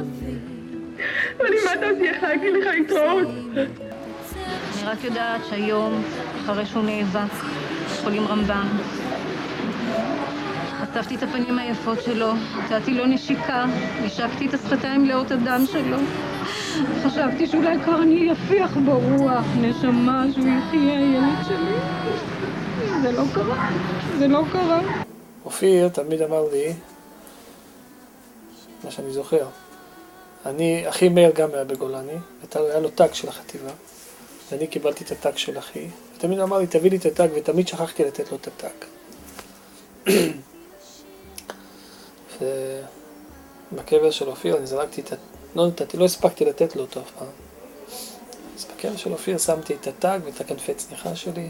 לא לימדת אותי איך להגיד לך להתראות. אני רק יודעת שהיום, אחרי שהוא נאבק, חולים רמב"ם, חשפתי את הפנים היפות שלו, נתתי לו נשיקה, נשקתי את השפתיים לאות הדם שלו. חשבתי שאולי קרני יפיח ברוח, נשמה שהוא יחיה הילד שלי. זה לא קרה, זה לא קרה. אופיר תמיד אמר לי, מה שאני זוכר, אחי מאיר גם היה בגולני, היה לו טאג של החטיבה, ואני קיבלתי את הטאג של אחי, ותמיד אמר לי, תביא לי את הטאג, ותמיד שכחתי לתת לו את הטאג. ובקבר של אופיר אני זרקתי את לא הספקתי לתת לו אותו אף פעם. אז בקבר של אופיר שמתי את הטאג ואת הכנפי צניחה שלי.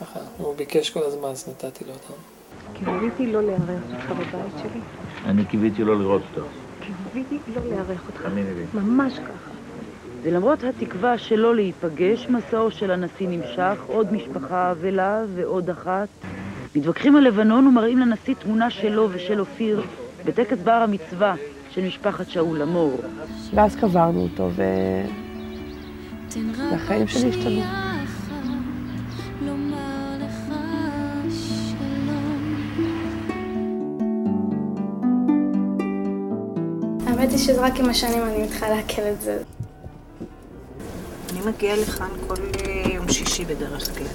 ככה, הוא ביקש כל הזמן, אז נתתי לו אותם. קיוויתי לא לארח אותך בבית שלי. אני קיוויתי לא לראות אותו. קיוויתי לא לארח אותך. תאמיני לי. ממש ככה. ולמרות התקווה שלא להיפגש, מסעו של הנשיא נמשך, עוד משפחה אבלה ועוד אחת. מתווכחים על לבנון ומראים לנשיא תמונה שלו ושל אופיר בטקס בר המצווה של משפחת שאול אמור. ואז קברנו אותו והחיים שלי השתנו. האמת היא שזה רק עם השנים אני מתחילה להקל את זה. אני מגיעה לכאן כל יום שישי בדרך כלל.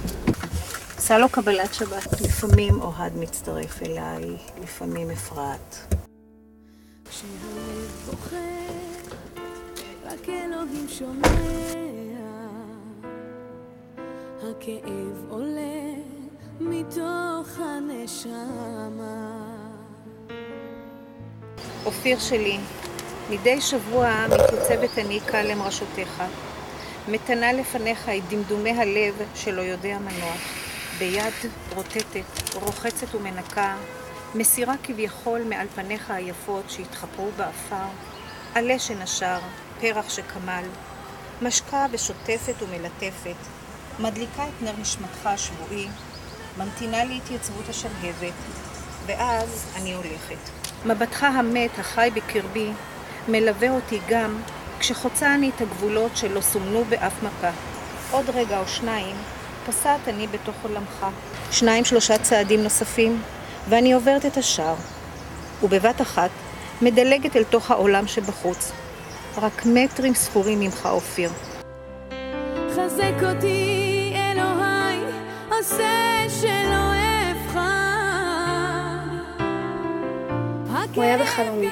עושה לו קבלת שבת. לפעמים אוהד מצטרף אליי, לפעמים אפרת. כשהלב בוכה, רק אלוהים שומע, הכאב עולה מתוך הנשמה. אופיר שלי, מדי שבוע מתייצבת אני כאן ראשותיך. מתנה לפניך את דמדומי הלב שלא יודע מנוח. ביד רוטטת, רוחצת ומנקה, מסירה כביכול מעל פניך היפות שהתחפרו באפר, עלה שנשר, פרח שקמל, משקה ושוטפת ומלטפת, מדליקה את נר נשמתך השבועי, ממתינה להתייצבות השלהבת, ואז אני הולכת. מבטך המת, החי בקרבי, מלווה אותי גם כשחוצה אני את הגבולות שלא סומנו באף מפה. עוד רגע או שניים, פוסעת אני בתוך עולמך. 2-3 צעדים נוספים, ואני עוברת את השער. ובבת אחת, מדלגת אל תוך העולם שבחוץ. רק מטרים ספורים ממך, אופיר. חזק אותי, אלוהי, עושה שלא אבחר. הוא היה בחלומי.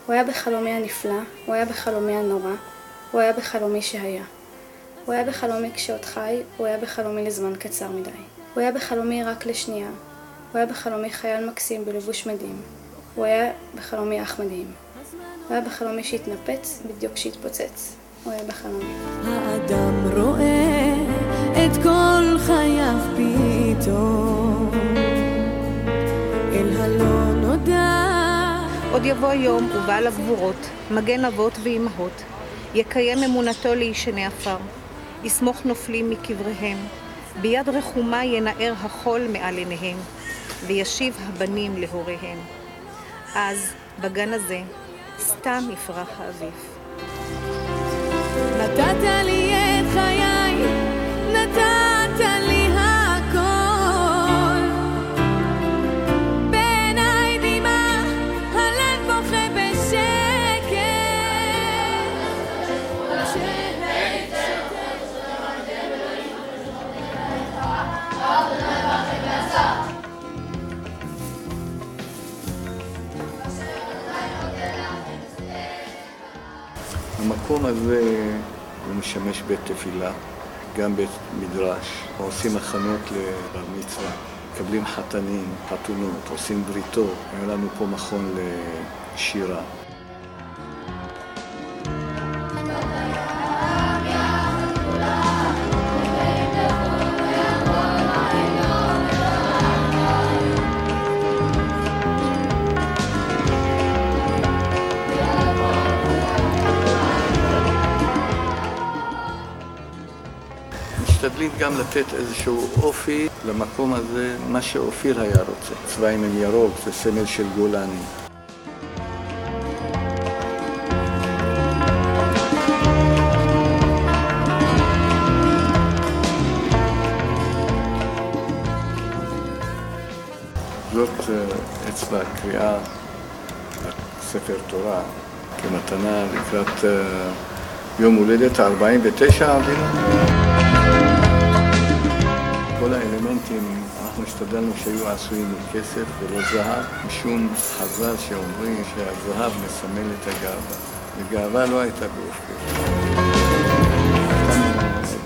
הוא היה בחלומי הנפלא, הוא היה בחלומי הנורא, הוא היה בחלומי שהיה. הוא היה בחלומי כשעוד חי, הוא היה בחלומי לזמן קצר מדי. הוא היה בחלומי רק לשנייה. הוא היה בחלומי חייל מקסים בלבוש מדהים. הוא היה בחלומי אח מדהים. הוא היה בחלומי שהתנפץ בדיוק שהתפוצץ. הוא היה בחלומי. האדם רואה את כל חייו פתאום אל הלא נודע. עוד יבוא יום ובעל הגבורות, מגן אבות ואימהות, יקיים אמונתו לישני עפר, יסמוך נופלים מקבריהם, ביד רחומה ינער החול מעל עיניהם, וישיב הבנים להוריהם. אז בגן הזה סתם יפרח האביב. נתת לי את חיי, נתת לי הכל, בעיניי דמעה, הלב בוכה בשקט. המקום הזה הוא משמש בית תפילה, גם בית מדרש, עושים הכנות לבר מצווה, מקבלים חתנים, חתונות, עושים בריתות. היה לנו פה מכון לשירה. משתדלים גם לתת איזשהו אופי למקום הזה, מה שאופיר היה רוצה. צבעים עם ירוק, זה סמל של גולני. זאת אצבע קריאה ספר תורה כמתנה לקראת יום הולדת ה-49 אבינו. כל האלמנטים אנחנו השתדלנו שהיו עשויים מכסף ולא זהב, משום חז"ל שאומרים שהזהב מסמל את הגאווה. וגאווה לא הייתה באופיר.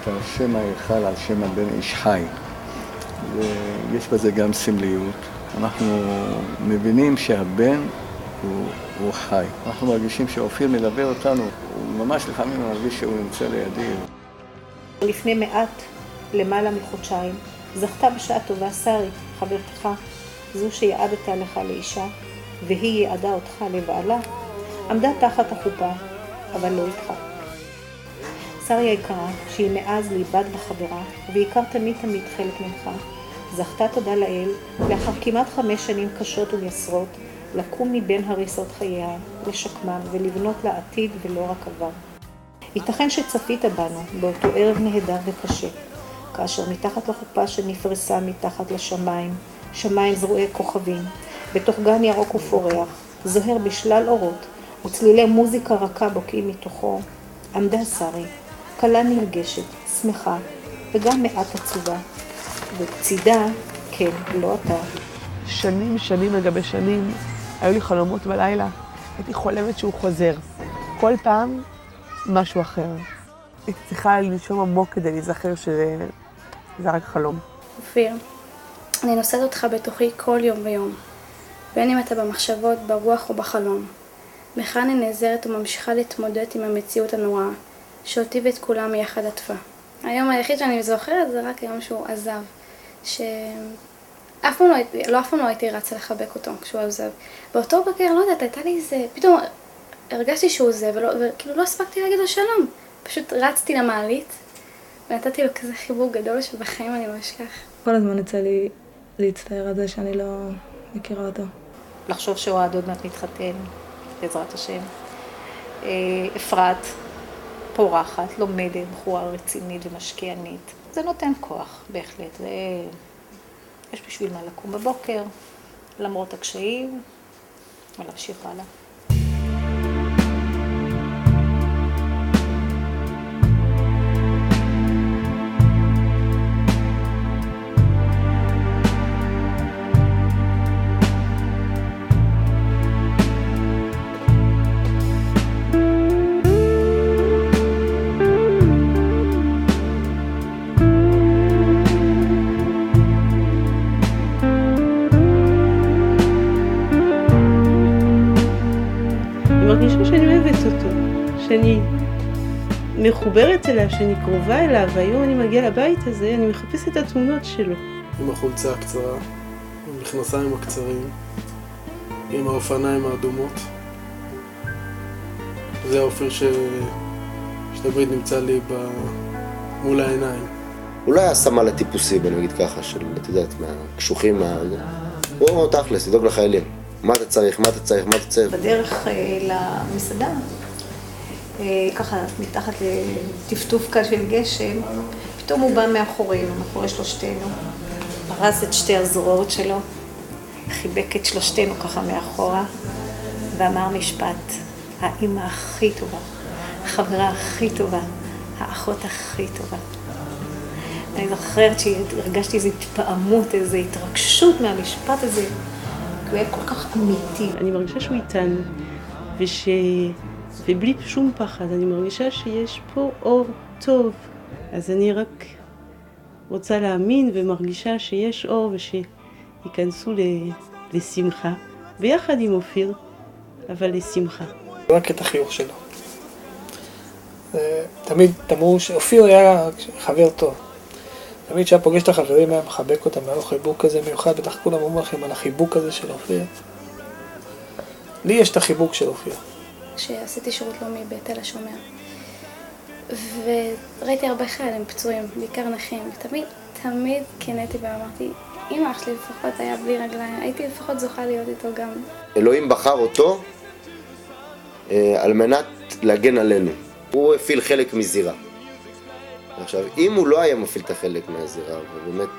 את השם ההיכל על שם הבן איש חי. ויש בזה גם סמליות. אנחנו מבינים שהבן הוא חי. אנחנו מרגישים שאופיר מלווה אותנו. הוא ממש לפעמים מרגיש שהוא נמצא לידי. לפני מעט, למעלה מחודשיים, זכתה בשעה טובה שרי, חברתך, זו שיעדת לך לאישה, והיא יעדה אותך לבעלה, עמדה תחת החופה, אבל לא איתך. שרי היקרה, שהיא מאז לאיבד בחברה, והעיקר תמיד חלק ממך, זכתה תודה לאל, לאחר כמעט 5 שנים קשות ומייסרות, לקום מבין הריסות חייה, לשקמם ולבנות לה עתיד ולא רק עבר. ייתכן שצפית בנו באותו ערב נהדר וקשה, כאשר מתחת לחופה שנפרסה מתחת לשמיים, שמיים זרועי כוכבים, בתוך גן ירוק ופורח, זוהר בשלל אורות, וצלילי מוזיקה רכה בוקעים מתוכו, עמדה שרי, קלה נרגשת, שמחה, וגם מעט עצובה. ובצידה, כן, לא אתה. שנים לגבי שנים, היו לי חלומות בלילה. הייתי חולמת שהוא חוזר. כל פעם, משהו אחר. הייתי צריכה לנשום עמוק כדי להיזכר שזה רק חלום. אופיר, אני נושאת אותך בתוכי כל יום ויום. בין אם אתה במחשבות, ברוח או בחלום. בך אני נעזרת וממשיכה להתמודד עם המציאות הנוראה, שאותי ואת כולם יחד עטפה. היום היחיד שאני זוכרת זה רק היום שהוא עזב. אף פעם לא הייתי רצה לחבק אותו כשהוא עזב. באותו בקר, לא יודעת, הייתה לי איזה... פתאום הרגשתי שהוא עוזב, וכאילו לא הספקתי להגיד לו שלום. פשוט רצתי למעלית, ונתתי לו כזה חיבוק גדול שבחיים אני לא אשכח. כל הזמן יצא לי להצטער על זה שאני לא מכירה אותו. לחשוב שאוהד עוד מעט מתחתן, בעזרת השם. אפרת, פורחת, לומדת, בחורה רצינית ומשקיענית. זה נותן כוח, בהחלט. יש בשביל מה לקום בבוקר, למרות הקשיים, ולהמשיך הלאה. שאני מחוברת אליו, שאני קרובה אליו, והיום אני מגיעה לבית הזה, אני מחפשת את התמונות שלו. עם החולצה הקצרה, עם המכנסיים הקצרים, עם האופניים האדומות. זה האופיר שתמיד נמצא לי מול העיניים. הוא לא היה סמל הטיפוסי, בוא נגיד ככה, של, את יודעת, מהקשוחים, הוא תכלס, לדאוג לחיילים. מה אתה צריך, מה אתה צריך, מה אתה צריך. בדרך למסעדה, ככה מתחת לטפטוף כאן של גשם, פתאום הוא בא מאחורינו, מאחורי שלושתנו, פרס את שתי הזרועות שלו, חיבק את שלושתנו ככה מאחורה, ואמר משפט, האמא הכי טובה, החברה הכי טובה, האחות הכי טובה. אני זוכרת שהרגשתי איזו התפעמות, איזו התרגשות מהמשפט הזה, כי הוא היה כל כך אמיתי. אני מרגישה שהוא איתנו, ובלי שום פחד, אני מרגישה שיש פה אור טוב. אז אני רק רוצה להאמין ומרגישה שיש אור ושייכנסו לשמחה, ביחד עם אופיר, אבל לשמחה. רק את החיוך שלו. תמיד תמרו שאופיר היה חבר טוב. תמיד כשהיה פוגש את החברים היה מחבק אותם, היה לו חיבוק כזה מיוחד, בטח כולם אומרים לכם על החיבוק הזה של אופיר. לי יש את החיבוק של אופיר. כשעשיתי שירות לאומי בתל השומר, וראיתי הרבה חיילים פצועים, בעיקר נכים, ותמיד קינאתי ואמרתי, אם אח שלי לפחות היה בלי רגליים, הייתי לפחות זוכה להיות איתו גם. אלוהים בחר אותו על מנת להגן עלינו. הוא הפעיל חלק מזירה. עכשיו, אם הוא לא היה מפעיל את החלק מהזירה, ובאמת,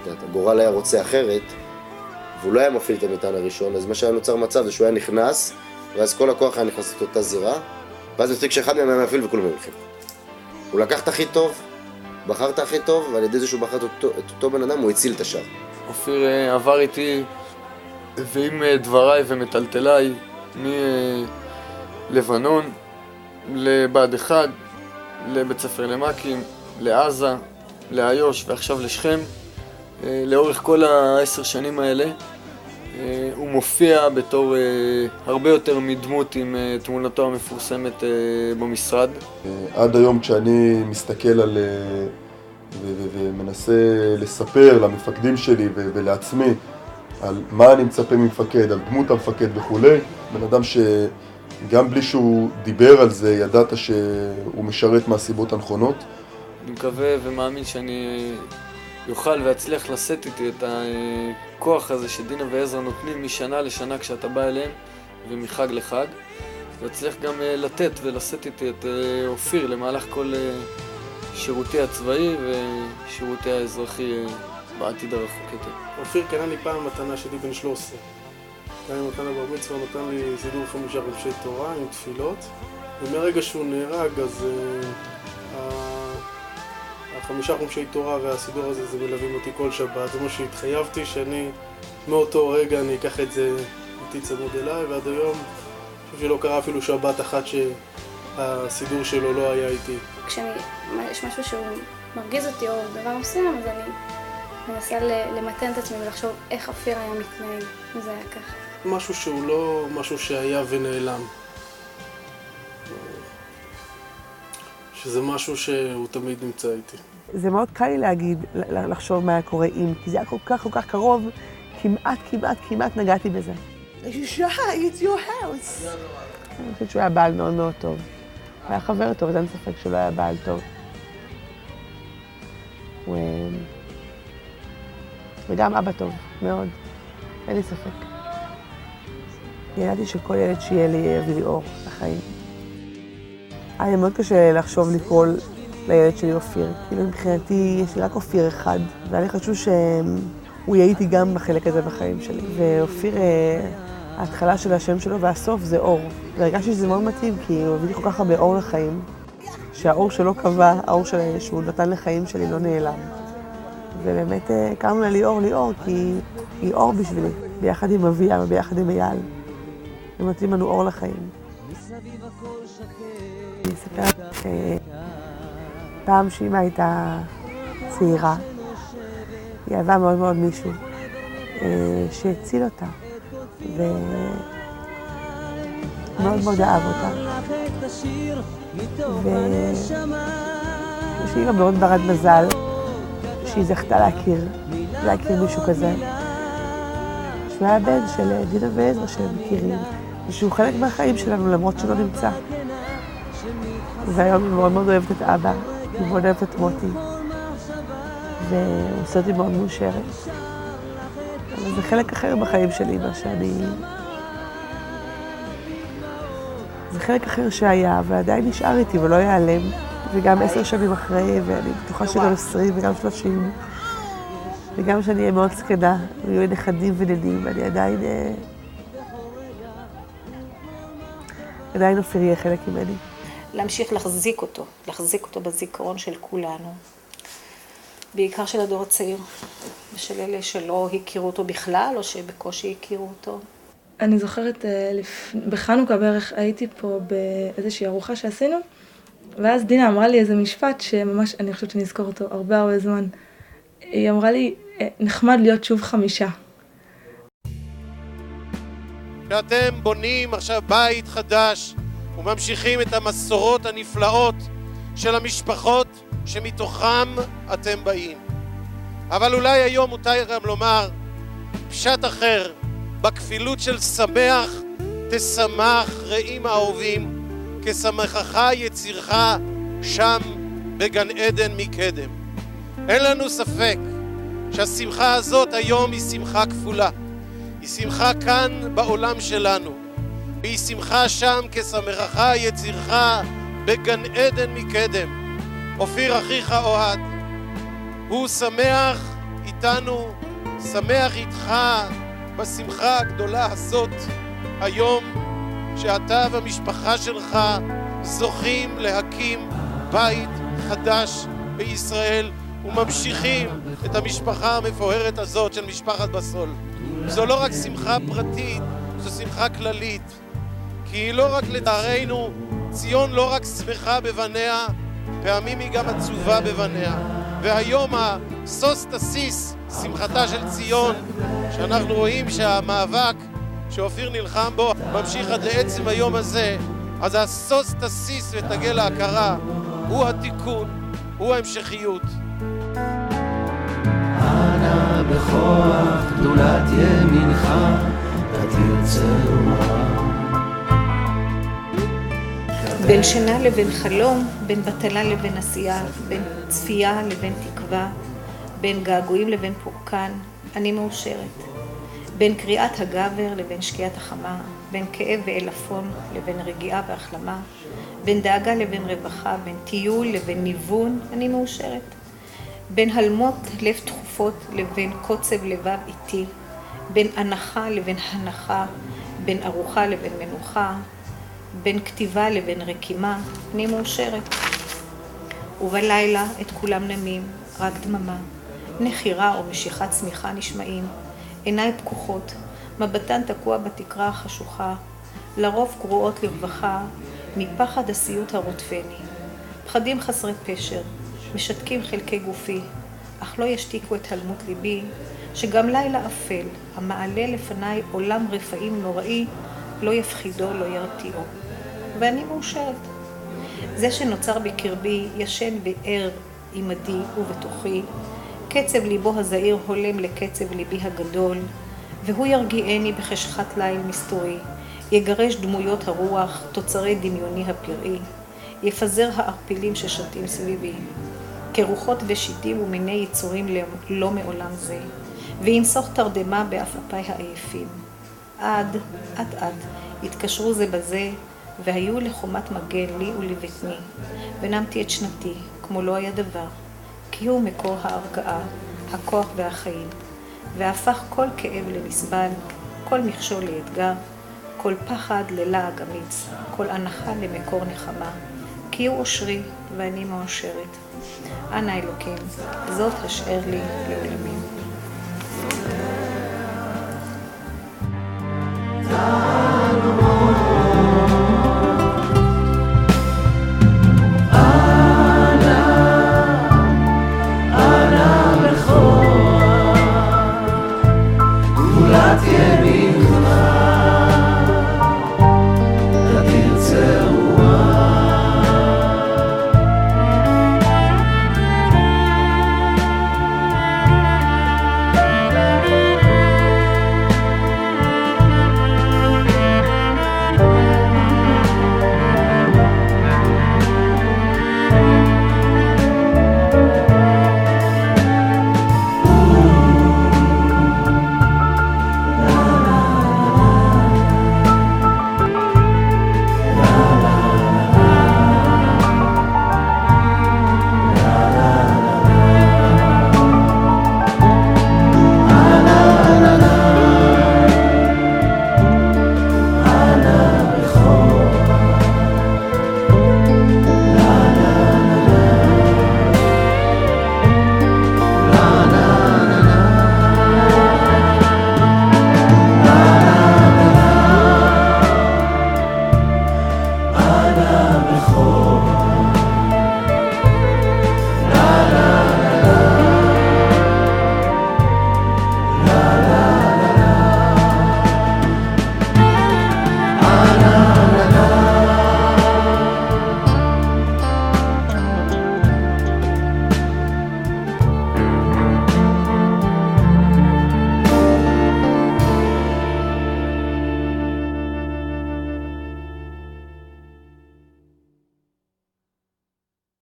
הגורל היה רוצה אחרת, והוא לא היה מפעיל את המטען הראשון, אז מה שהיה נוצר מצב זה שהוא היה נכנס, ואז כל הכוח היה נכנס לאותה זירה, ואז מספיק שאחד מהם היה מפעיל וכולם הולכים. הוא לקח את הכי טוב, בחר את הכי טוב, ועל ידי זה שהוא בחר את אותו בן אדם, הוא הציל את השאר. אופיר עבר איתי, ועם דבריי ומטלטליי, מלבנון, לבה"ד 1, לבית ספר למקים, לעזה, לאיו"ש ועכשיו לשכם. לאורך כל 10 שנים האלה הוא מופיע בתור הרבה יותר מדמות עם תמונתו המפורסמת במשרד. עד היום כשאני מסתכל על ומנסה לספר למפקדים שלי ולעצמי על מה אני מצפה ממפקד, על דמות המפקד וכולי, בן אדם שגם בלי שהוא דיבר על זה ידעת שהוא משרת מהסיבות הנכונות. אני מקווה ומאמין שאני יוכל ואצליח לשאת איתי את הכוח הזה שדינה ועזרא נותנים משנה לשנה כשאתה בא אליהם ומחג לחג, ואצליח גם לתת ולשאת איתי את אופיר למהלך כל שירותי הצבאי ושירותי האזרחי בעתיד הרחוק יותר. אופיר קנה לי פעם מתנה שלי בן 13. קנה לי מתנה בר מצווה, נתן לי סידור 5 חומשי תורה עם תפילות, ומהרגע שהוא נהרג אז 5 חומשי תורה והסידור הזה זה מלווים אותי כל שבת. זה מה שהתחייבתי שאני מאותו רגע אני אקח את זה איתי צמוד אליי, ועד היום אני חושב שלא קרה אפילו שבת אחת שהסידור שלו לא היה איתי. כשיש משהו שהוא מרגיז אותי או דבר מסוים, אז אני מנסה למתן את עצמי ולחשוב איך אופיר היה מתנהג, וזה היה ככה. משהו שהוא לא משהו שהיה ונעלם. שזה משהו שהוא תמיד נמצא איתי. זה מאוד קל לי להגיד, לחשוב מה היה קורה אם, כי זה היה כל כך קרוב, כמעט נגעתי בזה. שי, it's your house. אני חושבת שהוא היה בעל מאוד מאוד טוב. הוא היה חבר טוב, אז אין ספק שהוא לא היה בעל טוב. וגם אבא טוב, מאוד. אין לי ספק. ידעתי שכל ילד שיהיה לי יביא לי אור לחיים. היה מאוד קשה לחשוב לקרוא לילד שלי אופיר. כאילו מבחינתי יש לי רק אופיר אחד, והיה לי חשוב שהוא יהיה איתי גם בחלק הזה בחיים שלי. ואופיר, ההתחלה של השם שלו והסוף זה אור. והרגשתי שזה מאוד מתאים, כי הוא הביא לי כל כך הרבה אור לחיים, שהאור שלו קבע, האור שהוא נתן לחיים שלי לא נעלם. ובאמת קראנו לה ליאור, כי היא אור בשבילי, ביחד עם אביה וביחד עם אייל. הם נותנים לנו אור לחיים. אני אספר פעם שאמא הייתה צעירה, היא אהבה מאוד מאוד מישהו שהציל אותה, ומאוד מאוד אהב אותה. ושהיא גם מאוד ברת מזל שהיא זכתה להכיר מישהו כזה. שהוא היה בן של דינה ועזרא שהם מכירים, ושהוא חלק מהחיים שלנו למרות שלא נמצא. והיום היא מאוד מאוד אוהבת את אבא, היא מאוד אוהבת את מוטי, והוא עושה אותי מאוד מאושרת. אבל זה חלק אחר בחיים שלי, מה שאני... זה חלק אחר שהיה, ועדיין נשאר איתי ולא ייעלם. וגם 10 שנים אחרי, ואני בטוחה שגם 20 וגם 30. וגם שאני אהיה מאוד זקנה, ויהיו נכדים ונדים, ואני עדיין אופיר יהיה חלק ממני. להמשיך להחזיק אותו בזיכרון של כולנו. בעיקר של הדור הצעיר, ושל אלה שלא הכירו אותו בכלל, או שבקושי הכירו אותו. אני זוכרת, בחנוכה בערך הייתי פה באיזושהי ארוחה שעשינו, ואז דינה אמרה לי איזה משפט שממש, אני חושבת שאני אזכור אותו הרבה זמן. היא אמרה לי, נחמד להיות שוב 5. שאתם בונים עכשיו בית חדש וממשיכים את המסורות הנפלאות של המשפחות שמתוכם אתם באים. אבל אולי היום מותר גם לומר פשט אחר, בכפילות של שמח תשמח רעים האהובים, כשמחך יצירך שם בגן עדן מקדם. אין לנו ספק שהשמחה הזאת היום היא שמחה כפולה. היא שמחה כאן בעולם שלנו, והיא שמחה שם כשמחך יצירך בגן עדן מקדם. אופיר אחיך אוהד, הוא שמח איתנו, שמח איתך בשמחה הגדולה הזאת היום שאתה והמשפחה שלך זוכים להקים בית חדש בישראל וממשיכים את המשפחה המפוארת הזאת של משפחת בסול. זו לא רק שמחה פרטית, זו שמחה כללית, כי היא לא רק לצערנו, ציון לא רק שמחה בבניה, פעמים היא גם עצובה בבניה. והיום הסוס תסיס, שמחתה של ציון, שאנחנו רואים שהמאבק שאופיר נלחם בו ממשיך עד לעצם היום הזה, אז הסוס תסיס ותגל להכרה, הוא התיקון, הוא ההמשכיות. אנא בכוח גדולת ימינך, תתרצה ומה. בין שינה לבין חלום, בין בטלה לבין עשייה, בין צפייה לבין תקווה, בין געגועים לבין פורקן, אני מאושרת. בין קריאת הגבר לבין שקיעת החמה, בין כאב ואלפון לבין רגיעה והחלמה, בין דאגה לבין רווחה, בין טיול לבין ניוון, אני מאושרת. בין הלמות לב תחופות לבין קוצב לבב איתי, בין הנחה לבין הנחה, בין ארוחה לבין מנוחה, בין כתיבה לבין רקימה, אני מאושרת. ובלילה את כולם נמים, רק דממה, נחירה או משיכת צמיחה נשמעים, עיניי פקוחות, מבטן תקוע בתקרה החשוכה, לרוב קרועות לרווחה, מפחד הסיוט הרודפני. פחדים חסרי פשר, משתקים חלקי גופי, אך לא ישתיקו את הלמות ליבי, שגם לילה אפל, המעלה לפניי עולם רפאים נוראי, לא יפחידו, לא ירתיעו. ואני מאושרת. זה שנוצר בקרבי, ישן וער עמדי ובתוכי, קצב ליבו הזעיר הולם לקצב ליבי הגדול, והוא ירגיעני בחשכת ליל מסתורי, יגרש דמויות הרוח, תוצרי דמיוני הפראי, יפזר הערפילים ששתים סביבי, כרוחות ושיטים ומיני יצורים לא מעולם זה, וינסוך תרדמה באפאפיי העייפים. עד התקשרו זה בזה, והיו לחומת מגן לי ולבטני, ונמתי את שנתי, כמו לא היה דבר, כי הוא מקור ההרגעה, הכוח והחיים, והפך כל כאב לנסבל, כל מכשול לאתגר, כל פחד ללעג אמיץ, כל הנחה למקור נחמה, כי הוא אושרי ואני מאושרת. אנא אלוקים, זאת השאר לי לעולמים.